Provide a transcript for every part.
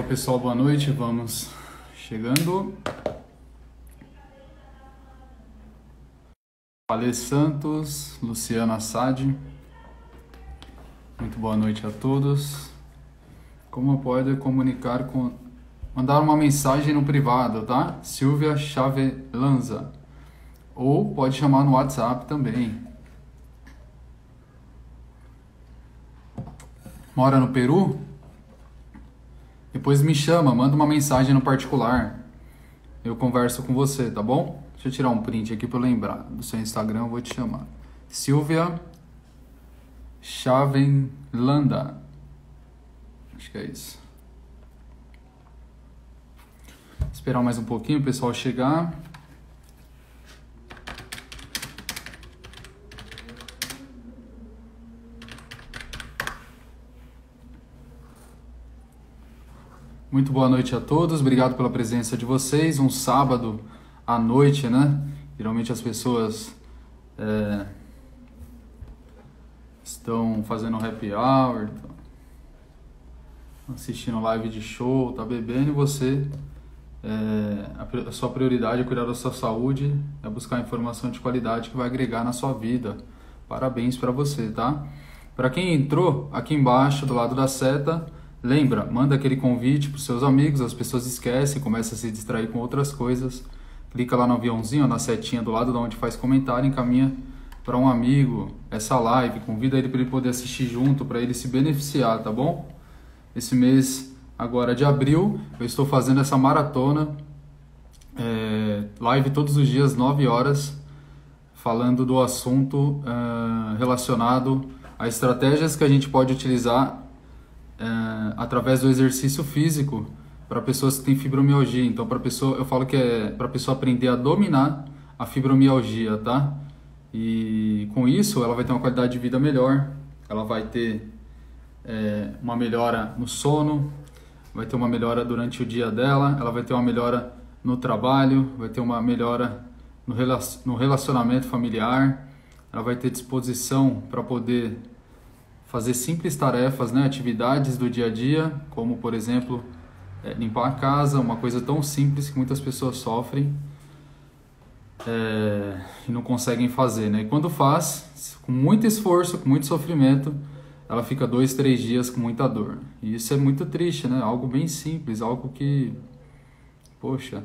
Fala pessoal, boa noite, vamos chegando. Ale Santos, Luciana Assad, muito boa noite a todos. Como pode comunicar com... Mandar uma mensagem no privado, tá? Silvia Chavelanza. Ou pode chamar no WhatsApp também. Mora no Peru? Depois me chama, manda uma mensagem no particular. Eu converso com você, tá bom? Deixa eu tirar um print aqui para eu lembrar. Do seu Instagram eu vou te chamar. Silvia Chavenlanda. Acho que é isso. Esperar mais um pouquinho o pessoal chegar. Muito boa noite a todos, obrigado pela presença de vocês. Um sábado à noite, né? Geralmente as pessoas estão fazendo happy hour, assistindo live de show, tá bebendo e você, a sua prioridade é cuidar da sua saúde, é buscar informação de qualidade que vai agregar na sua vida. Parabéns para você, tá? Para quem entrou, aqui embaixo, do lado da seta, lembra, manda aquele convite para os seus amigos, as pessoas esquecem, começam a se distrair com outras coisas. Clica lá no aviãozinho, na setinha do lado de onde faz comentário, encaminha para um amigo essa live, convida ele para ele poder assistir junto, para ele se beneficiar, tá bom? Esse mês agora de abril, eu estou fazendo essa maratona, live todos os dias, 9 horas, falando do assunto relacionado a estratégias que a gente pode utilizar através do exercício físico para pessoas que têm fibromialgia. Então, para pessoa, eu falo que é para a pessoa aprender a dominar a fibromialgia, tá? E com isso, ela vai ter uma qualidade de vida melhor, ela vai ter uma melhora no sono, vai ter uma melhora durante o dia dela, ela vai ter uma melhora no trabalho, vai ter uma melhora no relacionamento familiar, ela vai ter disposição para poder fazer simples tarefas, né, atividades do dia a dia, como, por exemplo, limpar a casa, uma coisa tão simples que muitas pessoas sofrem e não conseguem fazer, né? E quando faz, com muito esforço, com muito sofrimento, ela fica 2, 3 dias com muita dor. E isso é muito triste, né? Algo bem simples, algo que, poxa,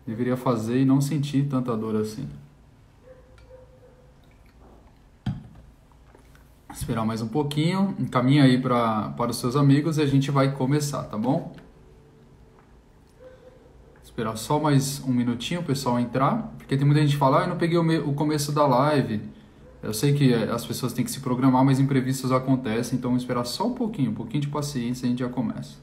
deveria fazer e não sentir tanta dor assim. Esperar mais um pouquinho, encaminha aí para os seus amigos e a gente vai começar, tá bom? Esperar só mais um minutinho o pessoal entrar, porque tem muita gente que fala, eu não peguei o começo da live. Eu sei que as pessoas têm que se programar, mas imprevistos acontecem, então esperar só um pouquinho de paciência e a gente já começa.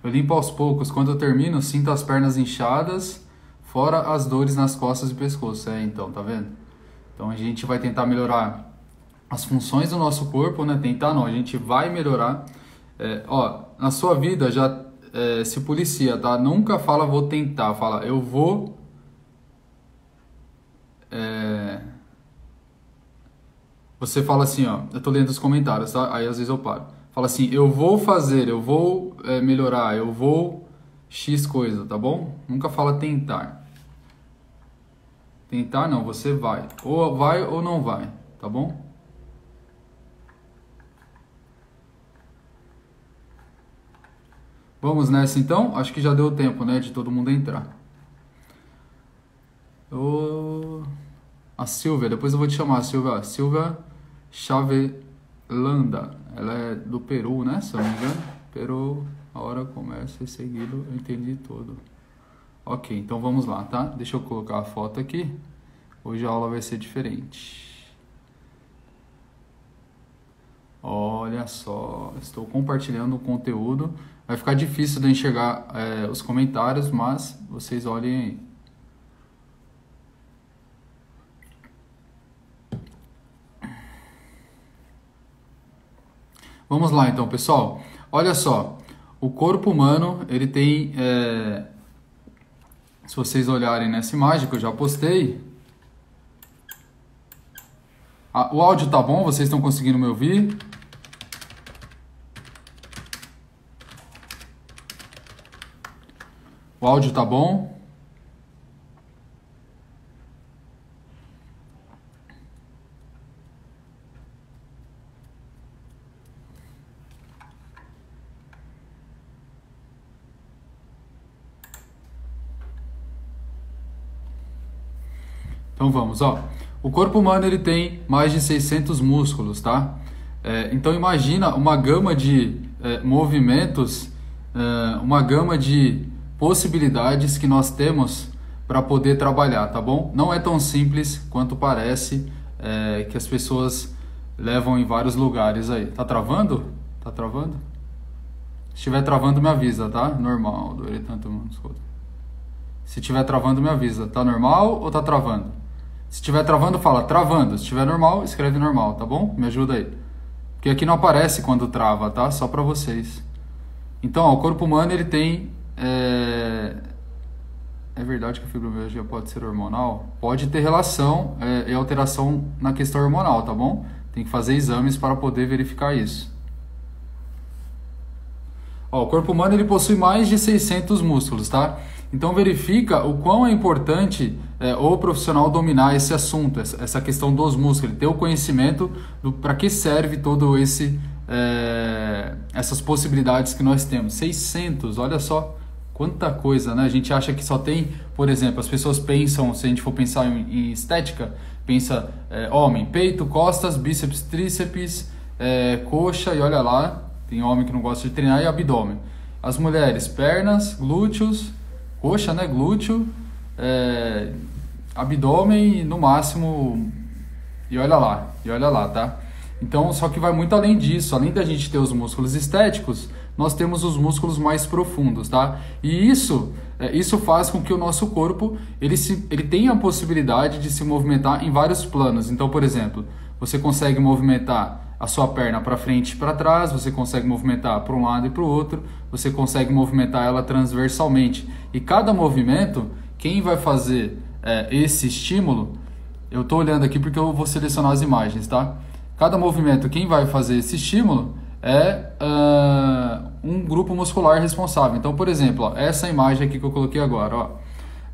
Eu limpo aos poucos, quando eu termino, sinto as pernas inchadas, fora as dores nas costas e pescoço. Então, tá vendo? Então a gente vai tentar melhorar as funções do nosso corpo, né? Tentar não, a gente vai melhorar. Na sua vida já se policia, tá? Nunca fala vou tentar, fala eu vou... Você fala assim, ó, eu tô lendo os comentários, tá? Aí às vezes eu paro. Fala assim, eu vou fazer, eu vou melhorar, eu vou X coisa, tá bom? Nunca fala tentar. Tentar não, você vai. Ou vai ou não vai, tá bom? Vamos nessa então? Acho que já deu tempo, né, de todo mundo entrar. A Silvia, depois eu vou te chamar, Silvia. Silvia Chavelanda. Ela é do Peru, né, se eu não me engano. Peru, a hora começa e seguido, eu entendi tudo. Ok, então vamos lá, tá? Deixa eu colocar a foto aqui. Hoje a aula vai ser diferente. Olha só, estou compartilhando o conteúdo. Vai ficar difícil de enxergar os comentários, mas vocês olhem aí. Vamos lá então, pessoal. Olha só, o corpo humano, ele tem... se vocês olharem nessa imagem que eu já postei... O áudio tá bom? Vocês estão conseguindo me ouvir? O áudio tá bom? Então vamos, ó. O corpo humano ele tem mais de 600 músculos, tá? Então imagina uma gama de movimentos, uma gama de possibilidades que nós temos para poder trabalhar, tá bom? Não é tão simples quanto parece, que as pessoas levam em vários lugares aí. Tá travando? Tá travando? Se estiver travando, me avisa, tá? Normal, doerei tanto. Se estiver travando, me avisa. Tá normal ou tá travando? Se estiver travando, fala travando. Se estiver normal, escreve normal, tá bom? Me ajuda aí. Porque aqui não aparece quando trava, tá? Só para vocês. Então, ó, o corpo humano ele tem... É verdade que a fibromialgia pode ser hormonal? Pode ter relação e alteração na questão hormonal, tá bom? Tem que fazer exames para poder verificar isso. Ó, o corpo humano ele possui mais de 600 músculos, tá? Então verifica o quão é importante o profissional dominar esse assunto, essa questão dos músculos, ter o conhecimento do para que serve todo essas possibilidades que nós temos. 600, olha só quanta coisa, né? A gente acha que só tem, por exemplo, as pessoas pensam, se a gente for pensar em estética, pensa homem, peito, costas, bíceps, tríceps, coxa e olha lá, tem homem que não gosta de treinar e abdômen. As mulheres, pernas, glúteos, coxa, né? Glúteo, abdômen, no máximo, e olha lá, tá? Então, só que vai muito além disso. Além da gente ter os músculos estéticos, nós temos os músculos mais profundos, tá? E isso faz com que o nosso corpo, ele tenha a possibilidade de se movimentar em vários planos. Então, por exemplo, você consegue movimentar a sua perna para frente e para trás, você consegue movimentar para um lado e para o outro, você consegue movimentar ela transversalmente. E cada movimento, quem vai fazer esse estímulo, eu estou olhando aqui porque eu vou selecionar as imagens, tá? Cada movimento, quem vai fazer esse estímulo é um grupo muscular responsável. Então, por exemplo, ó, essa imagem aqui que eu coloquei agora, ó,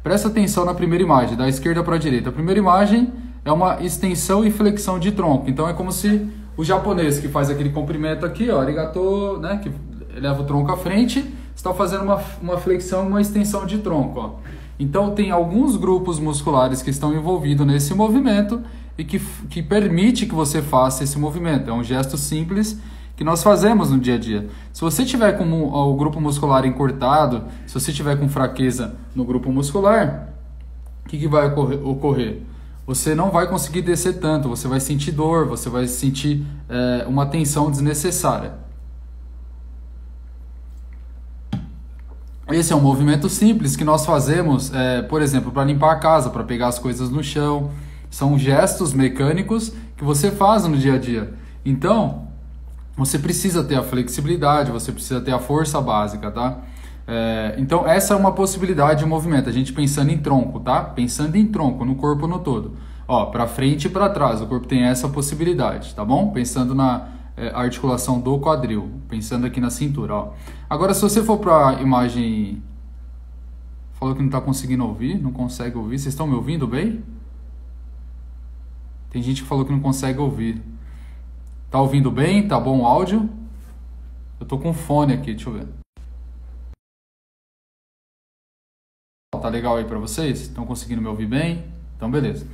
presta atenção na primeira imagem, da esquerda para a direita. A primeira imagem é uma extensão e flexão de tronco. Então, é como se o japonês que faz aquele comprimento aqui, ó, arigato, né, que leva o tronco à frente, está fazendo uma flexão e uma extensão de tronco, ó. Então, tem alguns grupos musculares que estão envolvidos nesse movimento e que permite que você faça esse movimento. É um gesto simples que nós fazemos no dia a dia. Se você tiver com o grupo muscular encurtado, se você tiver com fraqueza no grupo muscular, o que vai ocorrer? Você não vai conseguir descer tanto, você vai sentir dor, você vai sentir uma tensão desnecessária. Esse é um movimento simples que nós fazemos, por exemplo, para limpar a casa, para pegar as coisas no chão. São gestos mecânicos que você faz no dia a dia. Então, você precisa ter a flexibilidade, você precisa ter a força básica, tá? Então, essa é uma possibilidade de movimento. A gente pensando em tronco, tá? Pensando em tronco, no corpo no todo. Ó, para frente e para trás, o corpo tem essa possibilidade, tá bom? Pensando na articulação do quadril, pensando aqui na cintura, ó. Agora, se você for para a imagem... Falou que não está conseguindo ouvir, não consegue ouvir. Vocês estão me ouvindo bem? Tem gente que falou que não consegue ouvir. Tá ouvindo bem? Tá bom o áudio? Eu tô com fone aqui, deixa eu ver. Tá legal aí pra vocês? Estão conseguindo me ouvir bem? Então, beleza.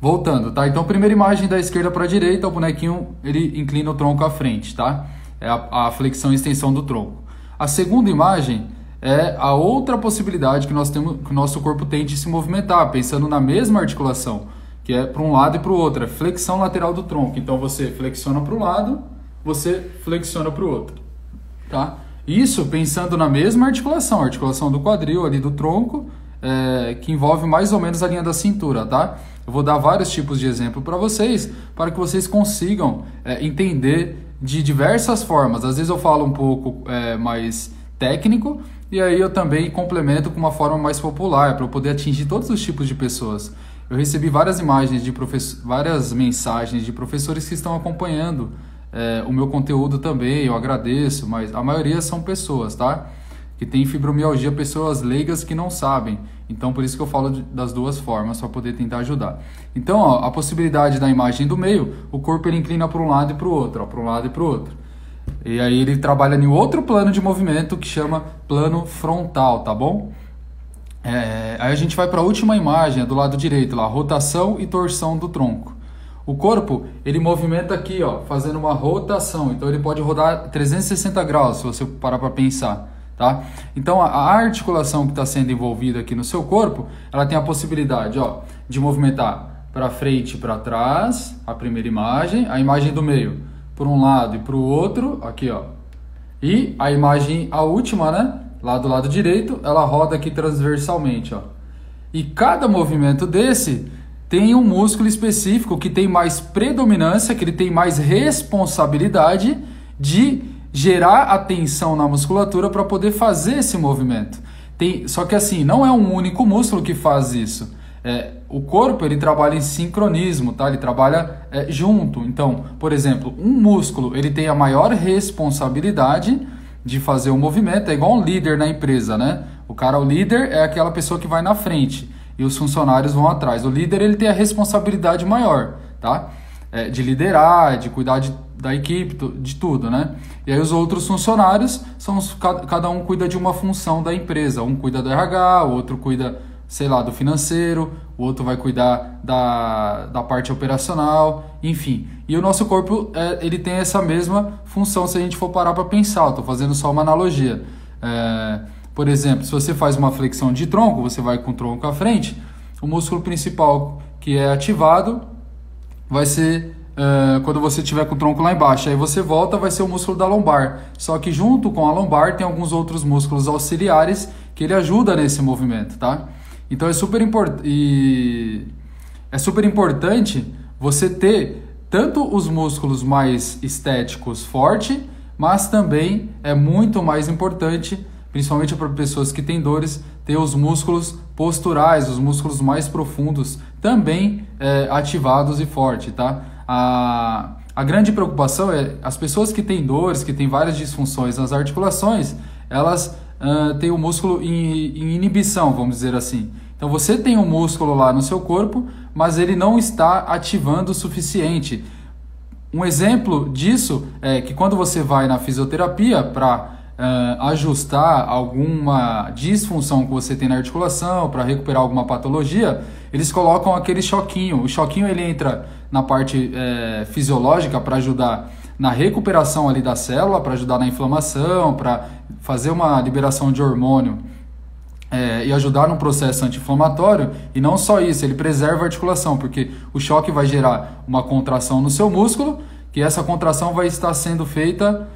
Voltando, tá? Então, primeira imagem da esquerda para a direita, o bonequinho, ele inclina o tronco à frente, tá? É a flexão e extensão do tronco. A segunda imagem é a outra possibilidade que nós temos, que o nosso corpo tem de se movimentar, pensando na mesma articulação, que é para um lado e para o outro, é flexão lateral do tronco. Então, você flexiona para um lado, você flexiona para o outro, tá? Isso pensando na mesma articulação, a articulação do quadril, ali do tronco, que envolve mais ou menos a linha da cintura, tá? Eu vou dar vários tipos de exemplo para vocês, para que vocês consigam entender de diversas formas. Às vezes eu falo um pouco mais técnico, e aí eu também complemento com uma forma mais popular, para eu poder atingir todos os tipos de pessoas. eu recebi várias imagens de várias mensagens de professores que estão acompanhando o meu conteúdo também, eu agradeço, mas a maioria são pessoas, tá? Que tem fibromialgia, pessoas leigas que não sabem. Então, por isso que eu falo das duas formas, para poder tentar ajudar. Então, ó, a possibilidade da imagem do meio, o corpo ele inclina para um lado e para o outro, para um lado e para o outro. E aí ele trabalha em outro plano de movimento que chama plano frontal, tá bom? Aí a gente vai para a última imagem, do lado direito, lá, rotação e torção do tronco. O corpo, ele movimenta aqui, ó, fazendo uma rotação. Então, ele pode rodar 360 graus, se você parar para pensar. Tá? Então, a articulação que está sendo envolvida aqui no seu corpo, ela tem a possibilidade, ó, de movimentar para frente e para trás, a primeira imagem, a imagem do meio, por um lado e para o outro, aqui, ó. E a imagem, a última, né, lá do lado direito, ela roda aqui transversalmente, ó. E cada movimento desse tem um músculo específico que tem mais predominância, que ele tem mais responsabilidade de gerar a tensão na musculatura para poder fazer esse movimento. Só que assim, não é um único músculo que faz isso. O corpo ele trabalha em sincronismo, tá? Ele trabalha junto. Então, por exemplo, um músculo ele tem a maior responsabilidade de fazer o movimento. É igual um líder na empresa, né? O líder é aquela pessoa que vai na frente e os funcionários vão atrás. O líder ele tem a responsabilidade maior, tá? De liderar, de cuidar da equipe, de tudo, né? E aí os outros funcionários, cada um cuida de uma função da empresa. Um cuida do RH, o outro cuida, sei lá, do financeiro, o outro vai cuidar da parte operacional, enfim. E o nosso corpo, ele tem essa mesma função se a gente for parar para pensar. Estou fazendo só uma analogia. Por exemplo, se você faz uma flexão de tronco, você vai com o tronco à frente, o músculo principal que é ativado vai ser quando você estiver com o tronco lá embaixo. Aí você volta, vai ser o músculo da lombar. Só que junto com a lombar tem alguns outros músculos auxiliares que ele ajuda nesse movimento, tá? Então é super importante você ter tanto os músculos mais estéticos fortes, mas também é muito mais importante, principalmente para pessoas que têm dores, ter os músculos posturais, os músculos mais profundos também ativados e fortes, tá? A grande preocupação é as pessoas que têm dores, que têm várias disfunções nas articulações, elas têm o músculo em inibição, vamos dizer assim. Então você tem um músculo lá no seu corpo, mas ele não está ativando o suficiente. Um exemplo disso é que quando você vai na fisioterapia para ajustar alguma disfunção que você tem na articulação, para recuperar alguma patologia, eles colocam aquele choquinho. O choquinho ele entra na parte fisiológica para ajudar na recuperação ali da célula, para ajudar na inflamação, para fazer uma liberação de hormônio e ajudar no processo anti-inflamatório. E não só isso, ele preserva a articulação, porque o choque vai gerar uma contração no seu músculo, que essa contração vai estar sendo feita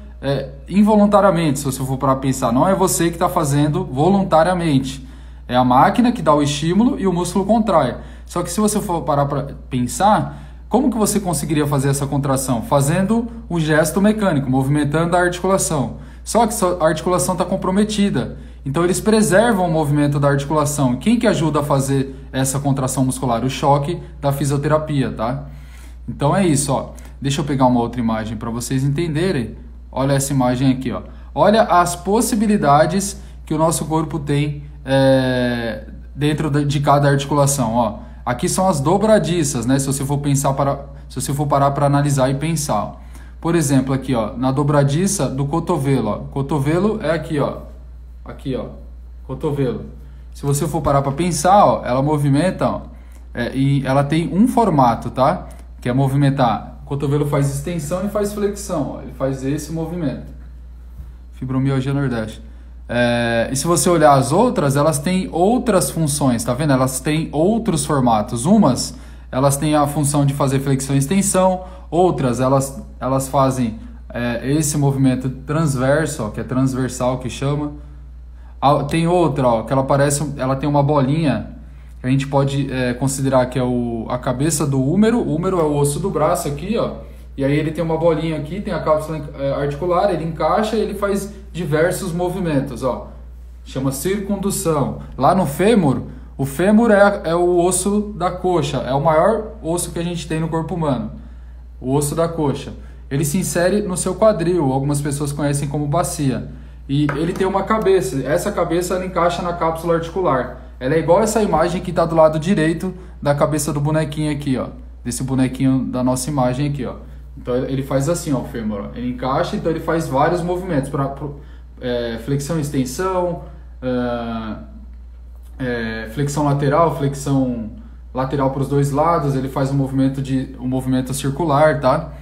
involuntariamente, se você for para pensar. Não é você que está fazendo voluntariamente. É a máquina que dá o estímulo e o músculo contrai. Só que se você for parar para pensar, como que você conseguiria fazer essa contração? Fazendo um gesto mecânico, movimentando a articulação. Só que a articulação está comprometida. Então eles preservam o movimento da articulação. Quem que ajuda a fazer essa contração muscular? O choque da fisioterapia, tá? Então é isso, ó. Deixa eu pegar uma outra imagem para vocês entenderem. Olha essa imagem aqui, ó. Olha as possibilidades que o nosso corpo tem dentro de cada articulação, ó. Aqui são as dobradiças, né? Se você for parar para analisar e pensar, ó. Por exemplo, aqui, ó, na dobradiça do cotovelo, ó. Cotovelo é aqui, ó. Aqui, ó. Cotovelo. Se você for parar para pensar, ó, ela movimenta, ó, e ela tem um formato, tá? Que é movimentar. O cotovelo faz extensão e faz flexão, ó. Ele faz esse movimento. Fibromialgia Nordeste. E se você olhar as outras, elas têm outras funções, tá vendo? Elas têm outros formatos. Umas, elas têm a função de fazer flexão e extensão. Outras, elas fazem esse movimento transverso, ó, que é transversal, que chama. Tem outra, ó, que ela tem uma bolinha, que a gente pode considerar que é a cabeça do húmero. O húmero é o osso do braço aqui, ó. E aí ele tem uma bolinha aqui, tem a cápsula articular, ele encaixa e ele faz diversos movimentos, ó. Chama circundução. Lá no fêmur, O fêmur é o osso da coxa, é o maior osso que a gente tem no corpo humano, o osso da coxa. Ele se insere no seu quadril, algumas pessoas conhecem como bacia. E ele tem uma cabeça, essa cabeça ela encaixa na cápsula articular. Ela é igual essa imagem que está do lado direito da cabeça do bonequinho aqui, ó. Desse bonequinho da nossa imagem aqui, ó. Então ele faz assim, ó, o fêmur, ó. Ele encaixa, então ele faz vários movimentos para flexão e extensão, flexão lateral para os dois lados. Ele faz um movimento circular, tá?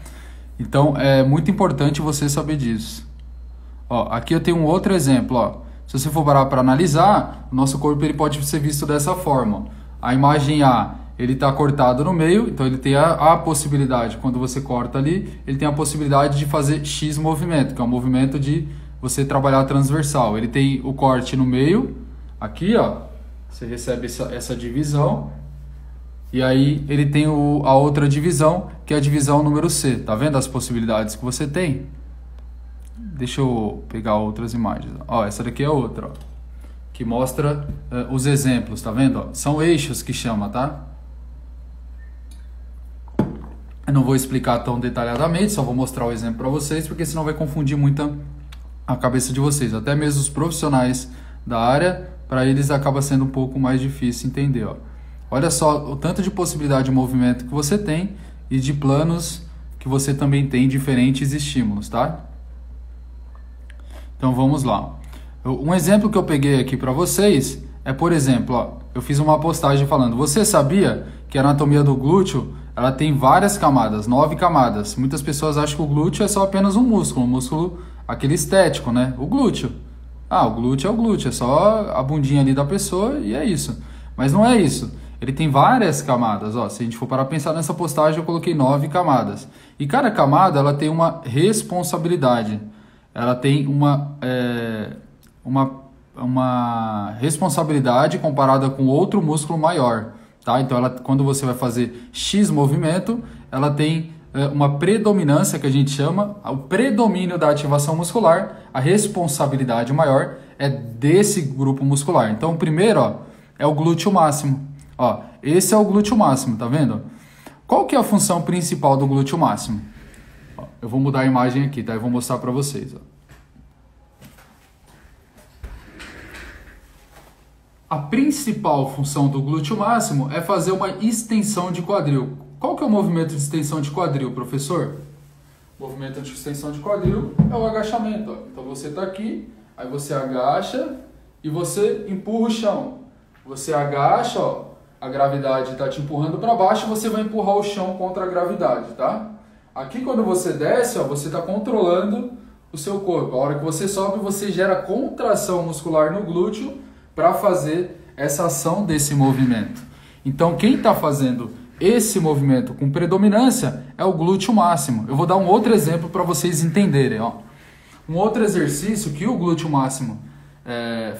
Então é muito importante você saber disso. Ó, aqui eu tenho um outro exemplo, ó. Se você for parar para analisar, o nosso corpo ele pode ser visto dessa forma. A imagem A, ele está cortado no meio, então ele tem a possibilidade, quando você corta ali, ele tem a possibilidade de fazer X movimento, que é um movimento de você trabalhar transversal. Ele tem o corte no meio, aqui, ó, você recebe essa divisão, e aí ele tem a outra divisão, que é a divisão número C. Tá vendo as possibilidades que você tem? Deixa eu pegar outras imagens. Ó, essa daqui é outra, ó, que mostra os exemplos, tá vendo? Ó, são eixos que chama, tá? Eu não vou explicar tão detalhadamente, só vou mostrar o exemplo para vocês, porque senão vai confundir muito a cabeça de vocês. Até mesmo os profissionais da área, para eles acaba sendo um pouco mais difícil entender, ó. Olha só o tanto de possibilidade de movimento que você tem e de planos que você também tem, diferentes estímulos, tá? Então vamos lá. Um exemplo que eu peguei aqui para vocês é, por exemplo, ó, eu fiz uma postagem falando: você sabia que a anatomia do glúteo ela tem várias camadas, 9 camadas. Muitas pessoas acham que o glúteo é só apenas um músculo aquele estético, né? O glúteo. Ah, o glúteo é o glúteo, é só a bundinha ali da pessoa e é isso. Mas não é isso. Ele tem várias camadas, ó. Se a gente for parar a pensar nessa postagem, eu coloquei 9 camadas. E cada camada, ela tem uma responsabilidade. Ela tem uma responsabilidade comparada com outro músculo maior, tá? Então, quando você vai fazer X movimento, ela tem uma predominância, que a gente chama, o predomínio da ativação muscular. A responsabilidade maior é desse grupo muscular. Então, o primeiro, ó, é o glúteo máximo. Ó, esse é o glúteo máximo, tá vendo? Qual que é a função principal do glúteo máximo? Ó, eu vou mudar a imagem aqui, tá? Eu vou mostrar para vocês, ó. A principal função do glúteo máximo é fazer uma extensão de quadril. Qual que é o movimento de extensão de quadril, professor? O movimento de extensão de quadril é o agachamento, ó. Então você está aqui, aí você agacha e você empurra o chão. Você agacha, ó, a gravidade está te empurrando para baixo, você vai empurrar o chão contra a gravidade, tá? Aqui quando você desce, ó, você está controlando o seu corpo. A hora que você sobe, você gera contração muscular no glúteo para fazer essa ação desse movimento. Então quem está fazendo esse movimento com predominância é o glúteo máximo. Eu vou dar um outro exemplo para vocês entenderem, ó. Um outro exercício que o glúteo máximo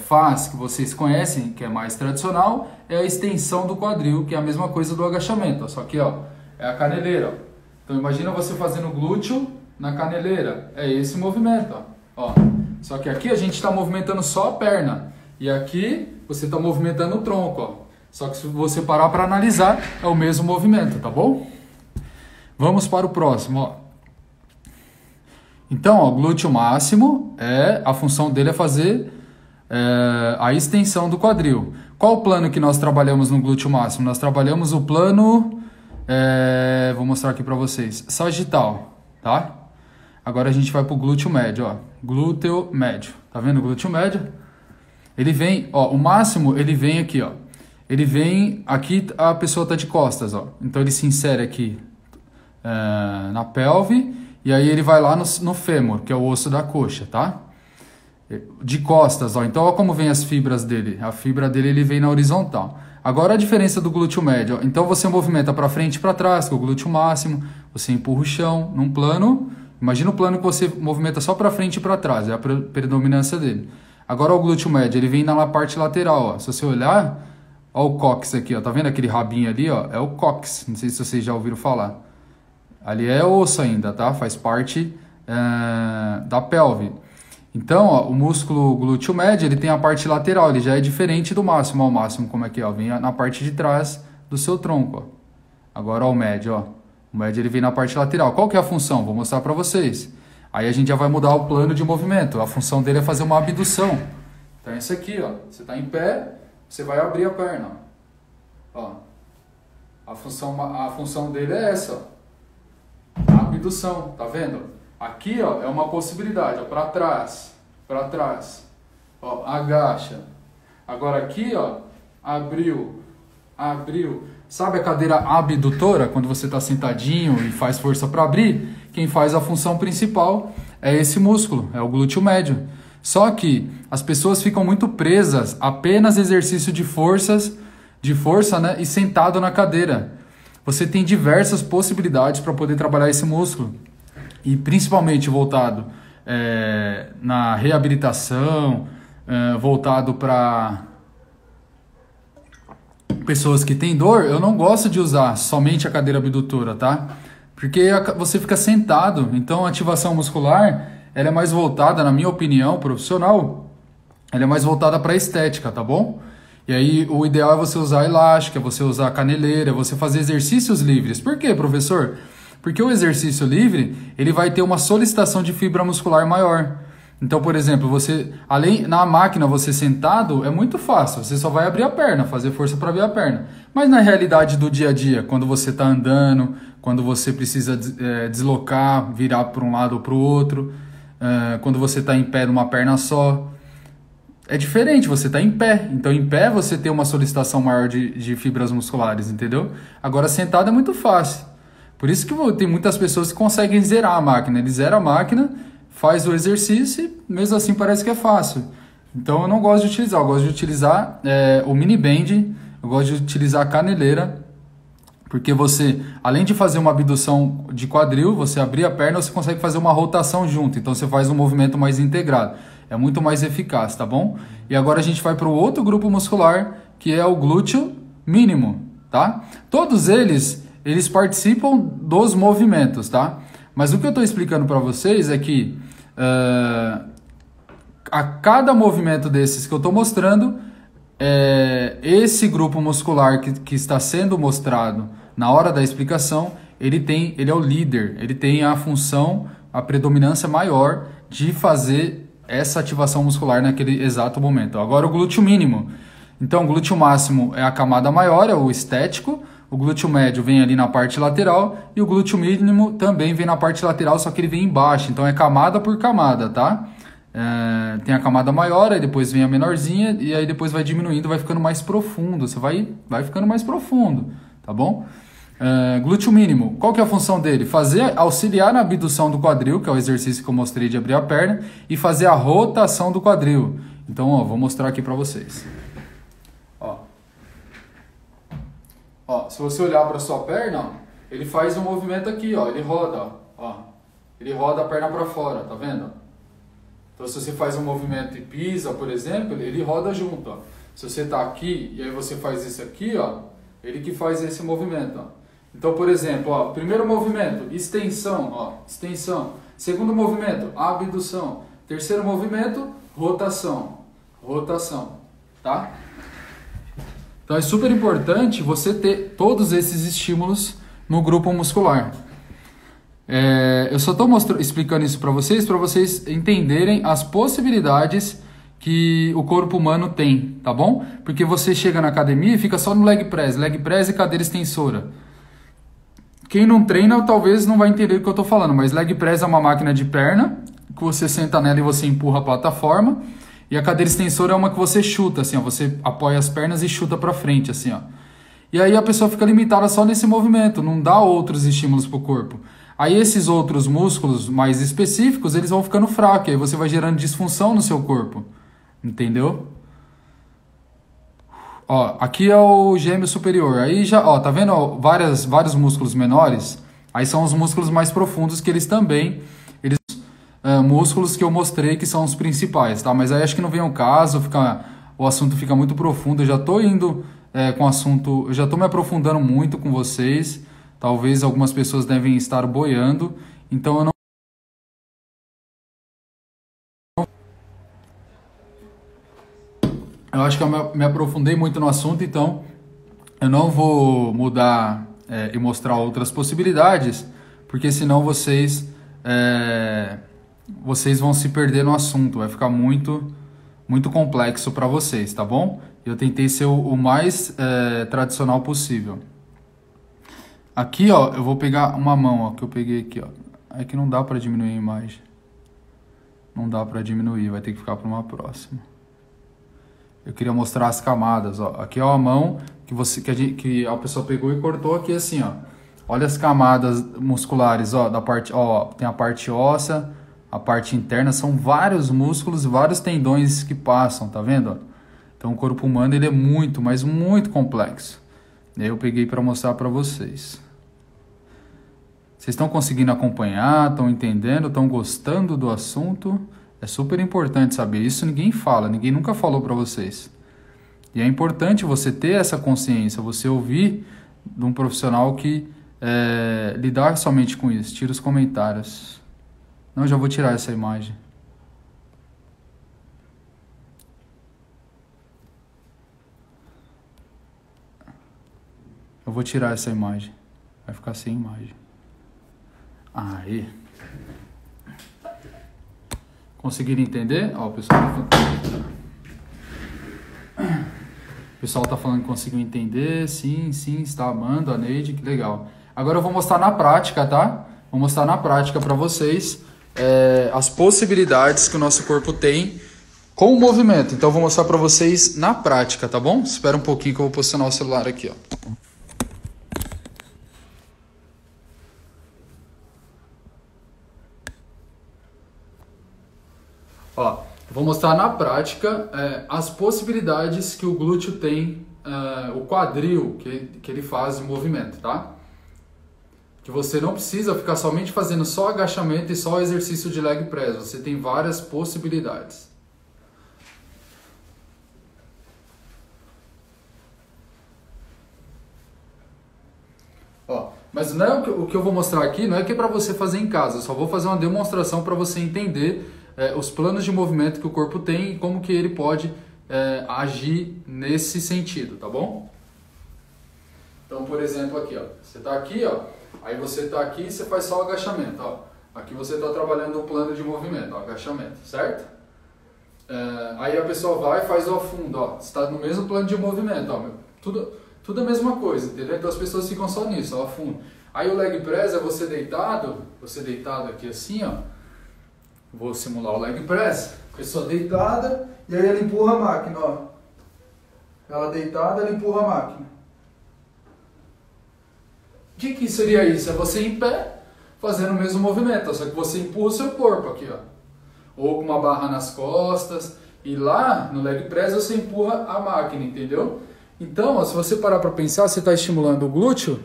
faz, que vocês conhecem, que é mais tradicional, é a extensão do quadril, que é a mesma coisa do agachamento, ó. Só que, ó, é a caneleira, ó. Então imagina você fazendo glúteo na caneleira, é esse movimento, ó. Só que aqui a gente está movimentando só a perna e aqui você está movimentando o tronco, ó. Só que se você parar para analisar, é o mesmo movimento, tá bom? Vamos para o próximo, ó. Então, ó, glúteo máximo, a função dele é fazer a extensão do quadril. Qual o plano que nós trabalhamos no glúteo máximo? Nós trabalhamos o plano, vou mostrar aqui para vocês, sagital, tá? Agora a gente vai para o glúteo médio, ó. Glúteo médio, tá vendo o glúteo médio? Ele vem, ó, o máximo ele vem aqui, ó. Ele vem, aqui a pessoa está de costas, ó. Então ele se insere aqui na pelve e aí ele vai lá no fêmur, que é o osso da coxa, tá? De costas, ó. Então olha como vem as fibras dele. A fibra dele ele vem na horizontal. Agora a diferença do glúteo médio, ó. Então você movimenta para frente e para trás, que é o glúteo máximo. Você empurra o chão num plano. Imagina o plano que você movimenta só para frente e para trás, é a predominância dele. Agora o glúteo médio, ele vem na parte lateral, ó. Se você olhar, ó, o cóccix aqui, ó. Tá vendo aquele rabinho ali, ó? É o cóccix. Não sei se vocês já ouviram falar. Ali é osso ainda, tá? Faz parte da pelve. Então, ó, o músculo glúteo médio, ele tem a parte lateral, ele já é diferente do máximo. Ó, o máximo como é que é? Ó, vem na parte de trás do seu tronco. Ó. Agora, ó, o médio, ó. O médio ele vem na parte lateral. Qual que é a função? Vou mostrar para vocês. Aí a gente já vai mudar o plano de movimento. A função dele é fazer uma abdução. Então é isso aqui, ó. Você está em pé, você vai abrir a perna. Ó. A função dele é essa, ó. A abdução, tá vendo? Aqui, ó, é uma possibilidade, ó, para trás. Ó, agacha. Agora aqui, ó, abriu. Sabe a cadeira abdutora, quando você está sentadinho e faz força para abrir? Quem faz a função principal é esse músculo, é o glúteo médio. Só que as pessoas ficam muito presas apenas exercício de força, né, e sentado na cadeira. Você tem diversas possibilidades para poder trabalhar esse músculo. E principalmente voltado na reabilitação, voltado para pessoas que têm dor. Eu não gosto de usar somente a cadeira abdutora, tá? Porque você fica sentado, então a ativação muscular, ela é mais voltada, na minha opinião profissional, ela é mais voltada para a estética, tá bom? E aí o ideal é você usar elástica, você usar caneleira, você fazer exercícios livres. Por quê, professor? Porque o exercício livre, ele vai ter uma solicitação de fibra muscular maior. Então, por exemplo, na máquina, você sentado, é muito fácil. Você só vai abrir a perna, fazer força para abrir a perna. Mas na realidade do dia a dia, quando você está andando, quando você precisa deslocar, virar para um lado ou para o outro, quando você está em pé numa perna só, é diferente, você está em pé. Então, em pé, você tem uma solicitação maior de fibras musculares, entendeu? Agora, sentado é muito fácil. Por isso que tem muitas pessoas que conseguem zerar a máquina. Ele zera a máquina, faz o exercício e mesmo assim parece que é fácil. Então eu não gosto de utilizar. Eu gosto de utilizar o mini band, eu gosto de utilizar a caneleira, porque você, além de fazer uma abdução de quadril, você abrir a perna, você consegue fazer uma rotação junto. Então você faz um movimento mais integrado. É muito mais eficaz, tá bom? E agora a gente vai para o outro grupo muscular, que é o glúteo mínimo, tá? Todos eles participam dos movimentos, tá? Mas o que eu estou explicando para vocês é que a cada movimento desses que eu estou mostrando, esse grupo muscular que está sendo mostrado na hora da explicação, ele é o líder, ele tem a função, a predominância maior de fazer essa ativação muscular naquele exato momento. Agora o glúteo mínimo. Então o glúteo máximo é a camada maior, é o estético. O glúteo médio vem ali na parte lateral e o glúteo mínimo também vem na parte lateral, só que ele vem embaixo, então é camada por camada, tá? Tem a camada maior, aí depois vem a menorzinha e aí depois vai diminuindo, vai ficando mais profundo, você vai ficando mais profundo, tá bom? Glúteo mínimo, qual que é a função dele? Auxiliar na abdução do quadril, que é o exercício que eu mostrei de abrir a perna, e fazer a rotação do quadril. Então, ó, vou mostrar aqui para vocês. Ó, se você olhar para sua perna, ó, ele faz um movimento aqui, ó, ele roda, ó, ele roda a perna para fora, tá vendo? Então, se você faz um movimento e pisa, por exemplo, ele roda junto, ó. Se você tá aqui e aí você faz isso aqui, ó, ele que faz esse movimento, ó. Então, por exemplo, ó, primeiro movimento, extensão, ó, extensão. Segundo movimento, abdução. Terceiro movimento, rotação, tá? Então é super importante você ter todos esses estímulos no grupo muscular. Eu só estou explicando isso para vocês entenderem as possibilidades que o corpo humano tem, tá bom? Porque você chega na academia e fica só no leg press e cadeira extensora. Quem não treina talvez não vai entender o que eu estou falando, mas leg press é uma máquina de perna, que você senta nela e você empurra a plataforma. E a cadeira extensora é uma que você chuta, assim, ó, você apoia as pernas e chuta para frente, assim, ó. E aí a pessoa fica limitada só nesse movimento, não dá outros estímulos para o corpo. Aí esses outros músculos mais específicos, eles vão ficando fracos, aí você vai gerando disfunção no seu corpo, entendeu? Ó, aqui é o gêmeo superior, aí já, ó, tá vendo, ó, vários músculos menores? Aí são os músculos mais profundos que eles também... músculos que eu mostrei que são os principais, tá? Mas aí acho que não vem ao caso, o assunto fica muito profundo, eu já tô indo com o assunto, eu já tô me aprofundando muito com vocês, talvez algumas pessoas devem estar boiando, então eu não... eu acho que eu me aprofundei muito no assunto, então eu não vou mudar e mostrar outras possibilidades, porque senão vocês vão se perder no assunto, vai ficar muito, muito complexo para vocês, tá bom? Eu tentei ser o mais tradicional possível. Aqui, ó, eu vou pegar uma mão, ó, que eu peguei aqui, ó. É que não dá para diminuir a imagem. Não dá para diminuir, vai ter que ficar para uma próxima. Eu queria mostrar as camadas, ó. Aqui é a mão que a pessoa pegou e cortou aqui assim, ó. Olha as camadas musculares, ó, da parte, ó, tem a parte óssea, a parte interna, são vários músculos e vários tendões que passam, tá vendo? Ó? Então o corpo humano ele é muito, mas muito complexo. E aí eu peguei para mostrar para vocês. Vocês estão conseguindo acompanhar, estão entendendo, estão gostando do assunto? É super importante saber isso, ninguém fala, ninguém nunca falou para vocês. E é importante você ter essa consciência, você ouvir de um profissional que lidar somente com isso. Tira os comentários. Não, eu já vou tirar essa imagem. Eu vou tirar essa imagem. Vai ficar sem imagem. Aí. Conseguiram entender? Ó, o pessoal tá falando que conseguiu entender. Sim, está amando a Neide, que legal. Agora eu vou mostrar na prática, tá? Vou mostrar na prática para vocês as possibilidades que o nosso corpo tem com o movimento. Então eu vou mostrar para vocês na prática, tá bom? Espera um pouquinho que eu vou posicionar o celular aqui, ó. Ó, vou mostrar na prática as possibilidades que o glúteo tem, o quadril que ele faz em movimento, tá? Que você não precisa ficar somente fazendo só agachamento e só exercício de leg press, você tem várias possibilidades. Ó, mas não é o que eu vou mostrar aqui, não é que é para você fazer em casa, eu só vou fazer uma demonstração para você entender os planos de movimento que o corpo tem e como que ele pode agir nesse sentido, tá bom? Então, por exemplo, aqui, ó, você está aqui, ó, aí você está aqui e você faz só o agachamento, ó. Aqui você está trabalhando o plano de movimento, ó, agachamento, certo? Aí a pessoa vai e faz o afundo, ó, você está no mesmo plano de movimento, ó, tudo a mesma coisa, entendeu? Então as pessoas ficam só nisso, ó, afundo. Aí o leg press é você deitado aqui assim, ó. Vou simular o leg press. Pessoa deitada e aí ela empurra a máquina, ó. Ela deitada, ela empurra a máquina. O que seria isso? É você em pé, fazendo o mesmo movimento, só que você empurra o seu corpo aqui, ó. Ou com uma barra nas costas. E lá, no leg press, você empurra a máquina, entendeu? Então, ó, se você parar para pensar, você está estimulando o glúteo.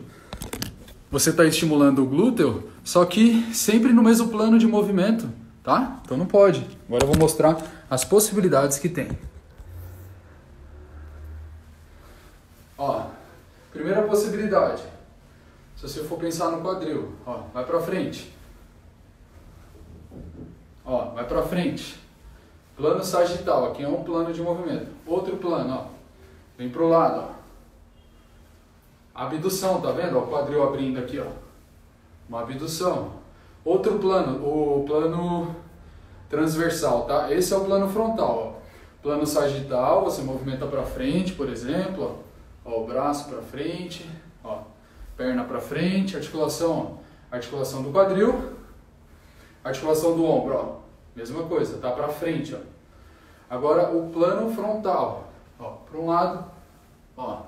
Você está estimulando o glúteo, só que sempre no mesmo plano de movimento. Tá? Então não pode. Agora eu vou mostrar as possibilidades que tem. Ó, primeira possibilidade. Se você for pensar no quadril, ó, vai pra frente. Ó, vai pra frente. Plano sagital, aqui é um plano de movimento. Outro plano, ó. Vem pro lado, ó. Abdução, tá vendo? Ó, o quadril abrindo aqui, ó. Uma abdução. Outro plano, o plano transversal, tá? Esse é o plano frontal, ó. Plano sagital, você movimenta para frente, por exemplo, ó. Ó, o braço para frente, ó. Perna para frente, articulação, ó. Articulação do quadril, articulação do ombro, ó. Mesma coisa, tá para frente, ó. Agora o plano frontal, ó, para um lado, ó.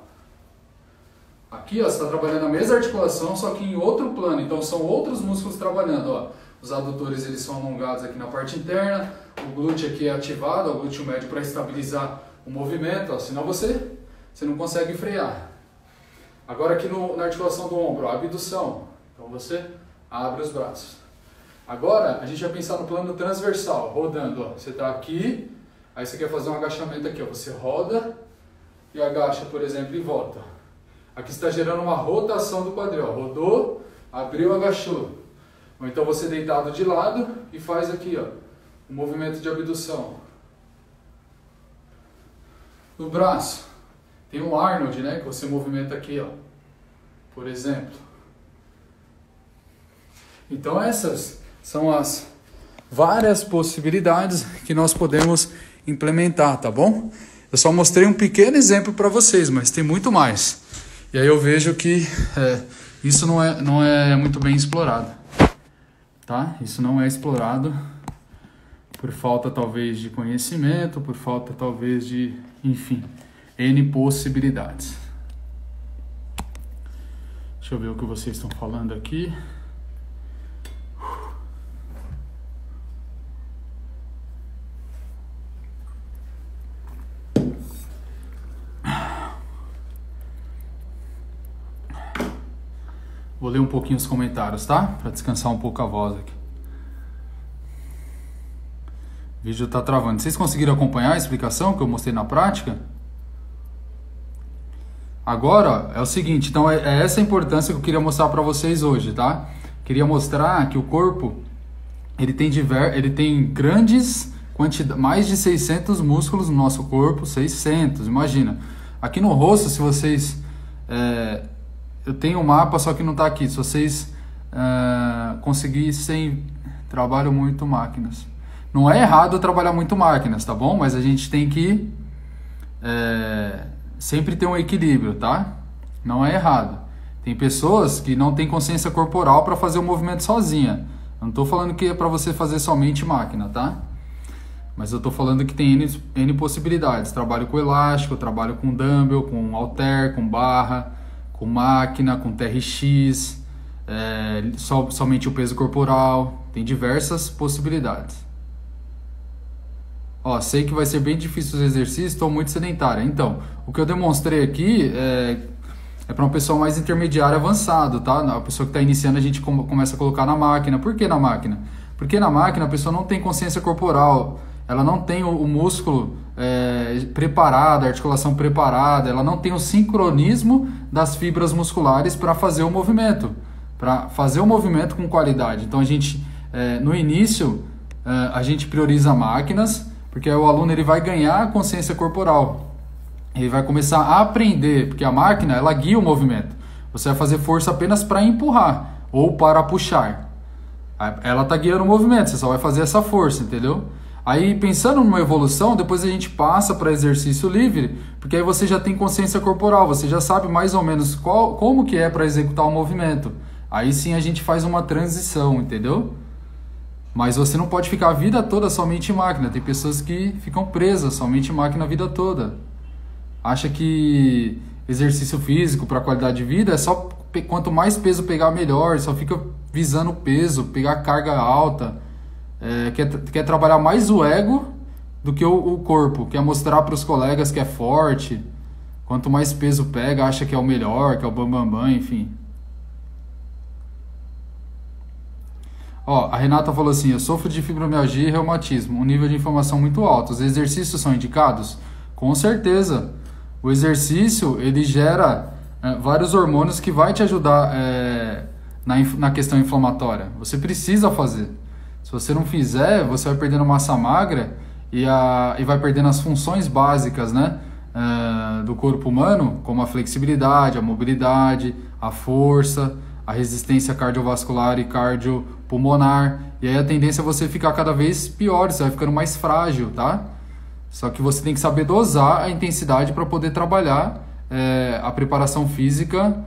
Aqui, ó, você está trabalhando a mesma articulação, só que em outro plano. Então, são outros músculos trabalhando, ó. Os adutores, eles são alongados aqui na parte interna. O glúteo aqui é ativado, ó, o glúteo médio para estabilizar o movimento, ó. Senão você não consegue frear. Agora aqui na articulação do ombro, ó, abdução. Então, você abre os braços. Agora, a gente vai pensar no plano transversal, rodando, ó. Você está aqui, aí você quer fazer um agachamento aqui, ó. Você roda e agacha, por exemplo, e volta. Aqui está gerando uma rotação do quadril, ó. Rodou, abriu, agachou. Ou então você deitado de lado e faz aqui, ó, um movimento de abdução. No braço, tem o Arnold, né, que você movimenta aqui, ó, por exemplo. Então essas são as várias possibilidades que nós podemos implementar, tá bom? Eu só mostrei um pequeno exemplo para vocês, mas tem muito mais. E aí eu vejo que isso não é muito bem explorado, tá? Isso não é explorado por falta talvez de conhecimento, por falta talvez de, enfim, N possibilidades. Deixa eu ver o que vocês estão falando aqui. Vou ler um pouquinho os comentários, tá? Para descansar um pouco a voz aqui. O vídeo tá travando. Vocês conseguiram acompanhar a explicação que eu mostrei na prática? Agora, é o seguinte, então é essa a importância que eu queria mostrar para vocês hoje, tá? Queria mostrar que o corpo, ele tem grandes quantidades, mais de 600 músculos no nosso corpo, 600, imagina. Aqui no rosto, se vocês... eu tenho um mapa, só que não está aqui. Se vocês conseguissem... Trabalho muito máquinas. Não é errado trabalhar muito máquinas, tá bom? Mas a gente tem que sempre ter um equilíbrio, tá? Não é errado. Tem pessoas que não têm consciência corporal para fazer o movimento sozinha. Eu não estou falando que é para você fazer somente máquina, tá? Mas eu estou falando que tem N possibilidades. Trabalho com elástico, trabalho com dumbbell, com halter, com barra, com máquina, com TRX, somente o peso corporal. Tem diversas possibilidades. Ó, sei que vai ser bem difícil os exercícios, estou muito sedentária. Então, o que eu demonstrei aqui é para uma pessoa mais intermediária avançado, tá? A pessoa que está iniciando, a gente começa a colocar na máquina. Por que na máquina? Porque na máquina a pessoa não tem consciência corporal, ela não tem o músculo preparado, a articulação preparada, ela não tem o sincronismo das fibras musculares para fazer o movimento, com qualidade. Então a gente, no início, a gente prioriza máquinas, porque aí o aluno ele vai ganhar consciência corporal, ele vai começar a aprender, porque a máquina ela guia o movimento, você vai fazer força apenas para empurrar ou para puxar, ela está guiando o movimento, você só vai fazer essa força, entendeu? Aí pensando numa evolução, depois a gente passa para exercício livre, porque aí você já tem consciência corporal, você já sabe mais ou menos como que é para executar o movimento, aí sim a gente faz uma transição, entendeu? Mas você não pode ficar a vida toda somente em máquina. Tem pessoas que ficam presas somente em máquina a vida toda. Acha que exercício físico para qualidade de vida é só quanto mais peso pegar melhor, só fica visando o peso, pegar carga alta. Quer trabalhar mais o ego do que o corpo. Quer mostrar para os colegas que é forte. Quanto mais peso pega, acha que é o melhor, que é o bambambam, enfim. Ó, a Renata falou assim, eu sofro de fibromialgia e reumatismo, um nível de inflamação muito alto. Os exercícios são indicados? Com certeza. O exercício, ele gera vários hormônios que vai te ajudar na questão inflamatória. Você precisa fazer. Se você não fizer, você vai perdendo massa magra e vai perdendo as funções básicas, né, do corpo humano, como a flexibilidade, a mobilidade, a força, a resistência cardiovascular e cardiopulmonar, e aí a tendência é você ficar cada vez pior, você vai ficando mais frágil, tá? Só que você tem que saber dosar a intensidade para poder trabalhar a preparação física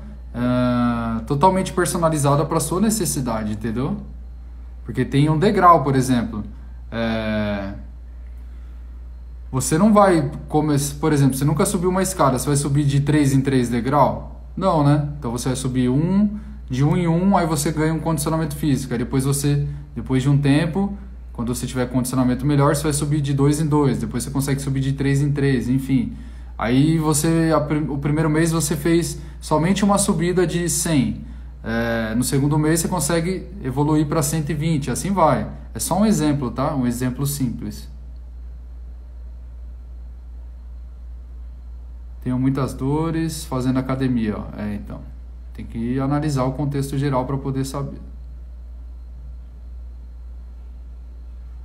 totalmente personalizada para a sua necessidade, entendeu? Porque tem um degrau, por exemplo, você não vai começar, por exemplo, você nunca subiu uma escada, você vai subir de 3 em 3 degrau? Não, né? Então você vai subir de 1 em 1, aí você ganha um condicionamento físico. Aí depois de um tempo, quando você tiver condicionamento melhor, você vai subir de 2 em 2. Depois você consegue subir de 3 em 3, enfim. Aí o primeiro mês você fez somente uma subida de 100. No segundo mês você consegue evoluir para 120, assim vai. É só um exemplo, tá? Um exemplo simples. Tenho muitas dores fazendo academia, ó. Então. Tem que analisar o contexto geral para poder saber.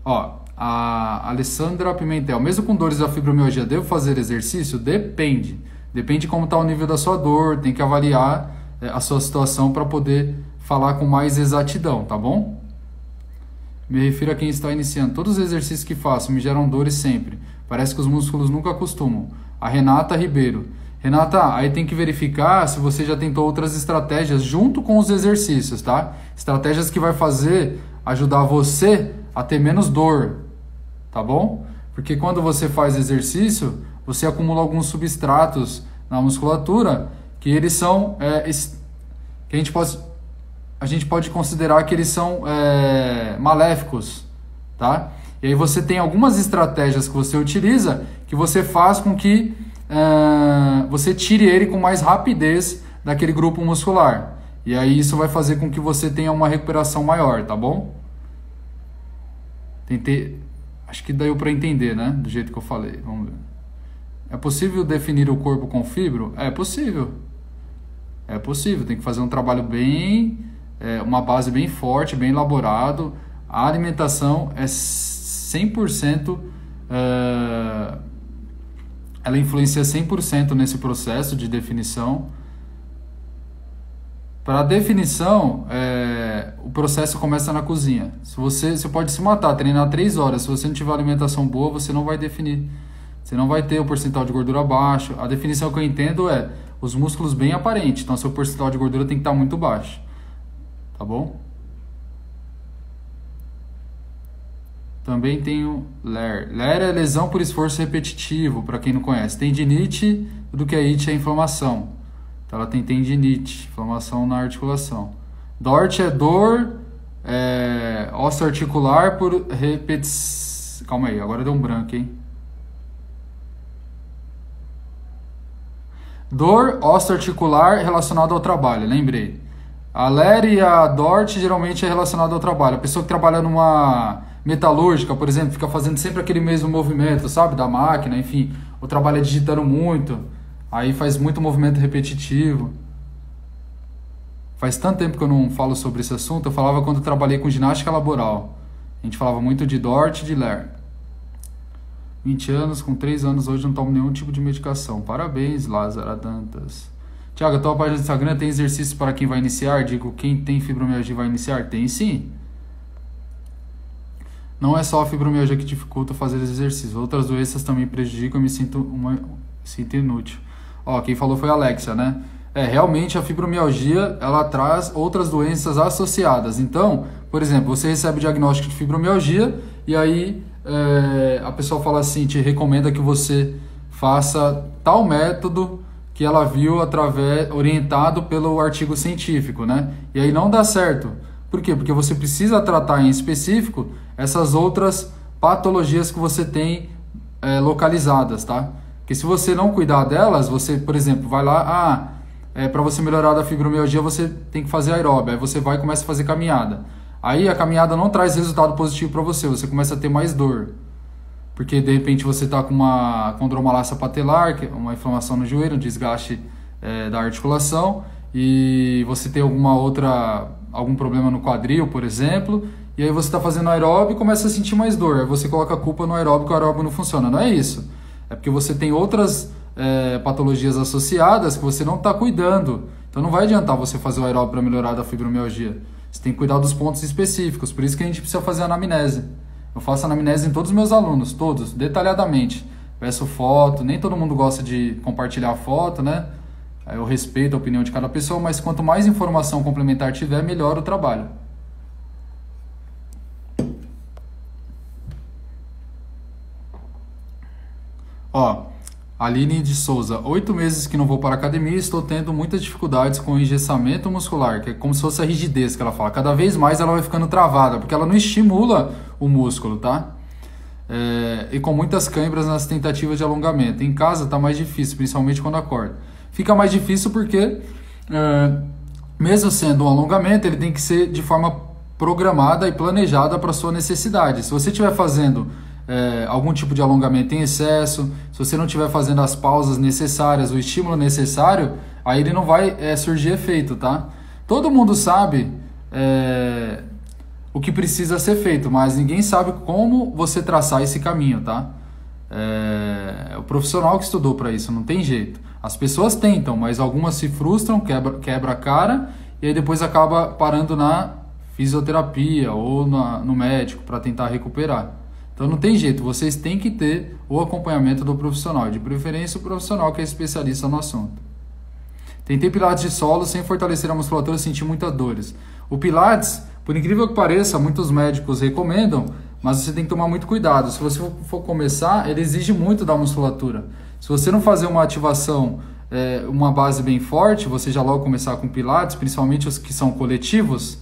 Ó, A Alessandra Pimentel, mesmo com dores da fibromialgia, devo fazer exercício? Depende. Depende como está o nível da sua dor, tem que avaliar a sua situação para poder falar com mais exatidão, tá bom? Me refiro a quem está iniciando. Todos os exercícios que faço me geram dores sempre. Parece que os músculos nunca acostumam. A Renata Ribeiro. Renata, aí tem que verificar se você já tentou outras estratégias junto com os exercícios, tá? Estratégias que vai ajudar você a ter menos dor, tá bom? Porque quando você faz exercício, você acumula alguns substratos na musculatura que eles são, que a gente pode considerar que eles são maléficos, tá? E aí você tem algumas estratégias que você utiliza que você faz com que você tire ele com mais rapidez daquele grupo muscular. E aí isso vai fazer com que você tenha uma recuperação maior, tá bom? Acho que deu para entender, né? Do jeito que eu falei. Vamos ver. É possível definir o corpo com fibro? É possível. É possível. Tem que fazer um trabalho uma base bem forte, bem elaborado. A alimentação é 100%, ela influencia 100% nesse processo de definição. Para a definição, o processo começa na cozinha. Você pode se matar, treinar 3 horas. Se você não tiver alimentação boa, você não vai definir. Você não vai ter o percentual de gordura baixo. A definição que eu entendo é os músculos bem aparentes. Então, seu percentual de gordura tem que estar muito baixo. Tá bom? Também tenho LER. LER é lesão por esforço repetitivo, para quem não conhece. Tendinite, tudo que é it é inflamação. Então ela tem tendinite, inflamação na articulação. DORT é dor osteoarticular por repetição. Calma aí, agora deu um branco, hein? Dor osteoarticular relacionada ao trabalho, lembrei. A LER e a DORT geralmente é relacionada ao trabalho. A pessoa que trabalha numa metalúrgica, por exemplo, fica fazendo sempre aquele mesmo movimento, sabe? Da máquina, enfim. Ou trabalha digitando muito. Aí faz muito movimento repetitivo. Faz tanto tempo que eu não falo sobre esse assunto. Eu falava quando eu trabalhei com ginástica laboral. A gente falava muito de DORT e de LER. 20 anos, com 3 anos hoje não tomo nenhum tipo de medicação. Parabéns, Lázaro Dantas. Tiago, a tua página do Instagram tem exercícios para quem vai iniciar? Digo, quem tem fibromialgia vai iniciar? Tem sim. Não é só a fibromialgia que dificulta fazer exercícios. Outras doenças também prejudicam e me sinto inútil. Ó, quem falou foi a Alexia, né? Realmente a fibromialgia, ela traz outras doenças associadas. Então, por exemplo, você recebe o diagnóstico de fibromialgia e aí a pessoa fala assim, te recomenda que você faça tal método que ela viu orientado pelo artigo científico, né? E aí não dá certo. Por quê? Porque você precisa tratar em específico essas outras patologias que você tem localizadas, tá? Porque se você não cuidar delas, você, por exemplo, vai lá, para você melhorar da fibromialgia, você tem que fazer aeróbia. Aí você vai e começa a fazer caminhada. Aí a caminhada não traz resultado positivo para você começa a ter mais dor. Porque de repente você está com uma condromalácia patelar, que é uma inflamação no joelho, um desgaste da articulação, e você tem algum problema no quadril, por exemplo, e aí você está fazendo aeróbio e começa a sentir mais dor. Aí você coloca a culpa no aeróbio, que o aeróbio não funciona. Não é isso. É porque você tem outras patologias associadas que você não está cuidando. Então não vai adiantar você fazer o aeróbio para melhorar da fibromialgia. Você tem que cuidar dos pontos específicos. Por isso que a gente precisa fazer a anamnese. Eu faço anamnese em todos os meus alunos, todos, detalhadamente. Peço foto, nem todo mundo gosta de compartilhar foto, né? Eu respeito a opinião de cada pessoa, mas quanto mais informação complementar tiver, melhor o trabalho. Ó, Aline de Souza, 8 meses que não vou para a academia e estou tendo muitas dificuldades com o engessamento muscular, que é como se fosse a rigidez que ela fala. Cada vez mais ela vai ficando travada, porque ela não estimula o músculo, tá? E com muitas câimbras nas tentativas de alongamento. Em casa tá mais difícil, principalmente quando acorda. Fica mais difícil porque, mesmo sendo um alongamento, ele tem que ser de forma programada e planejada para sua necessidade. Se você estiver fazendo algum tipo de alongamento em excesso, se você não estiver fazendo as pausas necessárias, o estímulo necessário, aí ele não vai surgir efeito, tá? Todo mundo sabe o que precisa ser feito, mas ninguém sabe como você traçar esse caminho, tá? É o profissional que estudou para isso, não tem jeito. As pessoas tentam, mas algumas se frustram, quebra a cara e aí depois acaba parando na fisioterapia ou no médico para tentar recuperar. Então não tem jeito, vocês têm que ter o acompanhamento do profissional, de preferência o profissional que é especialista no assunto. Tentei pilates de solo sem fortalecer a musculatura, senti muitas dores. O pilates, por incrível que pareça, muitos médicos recomendam, mas você tem que tomar muito cuidado. Se você for começar, ele exige muito da musculatura. Se você não fazer uma ativação, uma base bem forte, você já logo começar com pilates, principalmente os que são coletivos,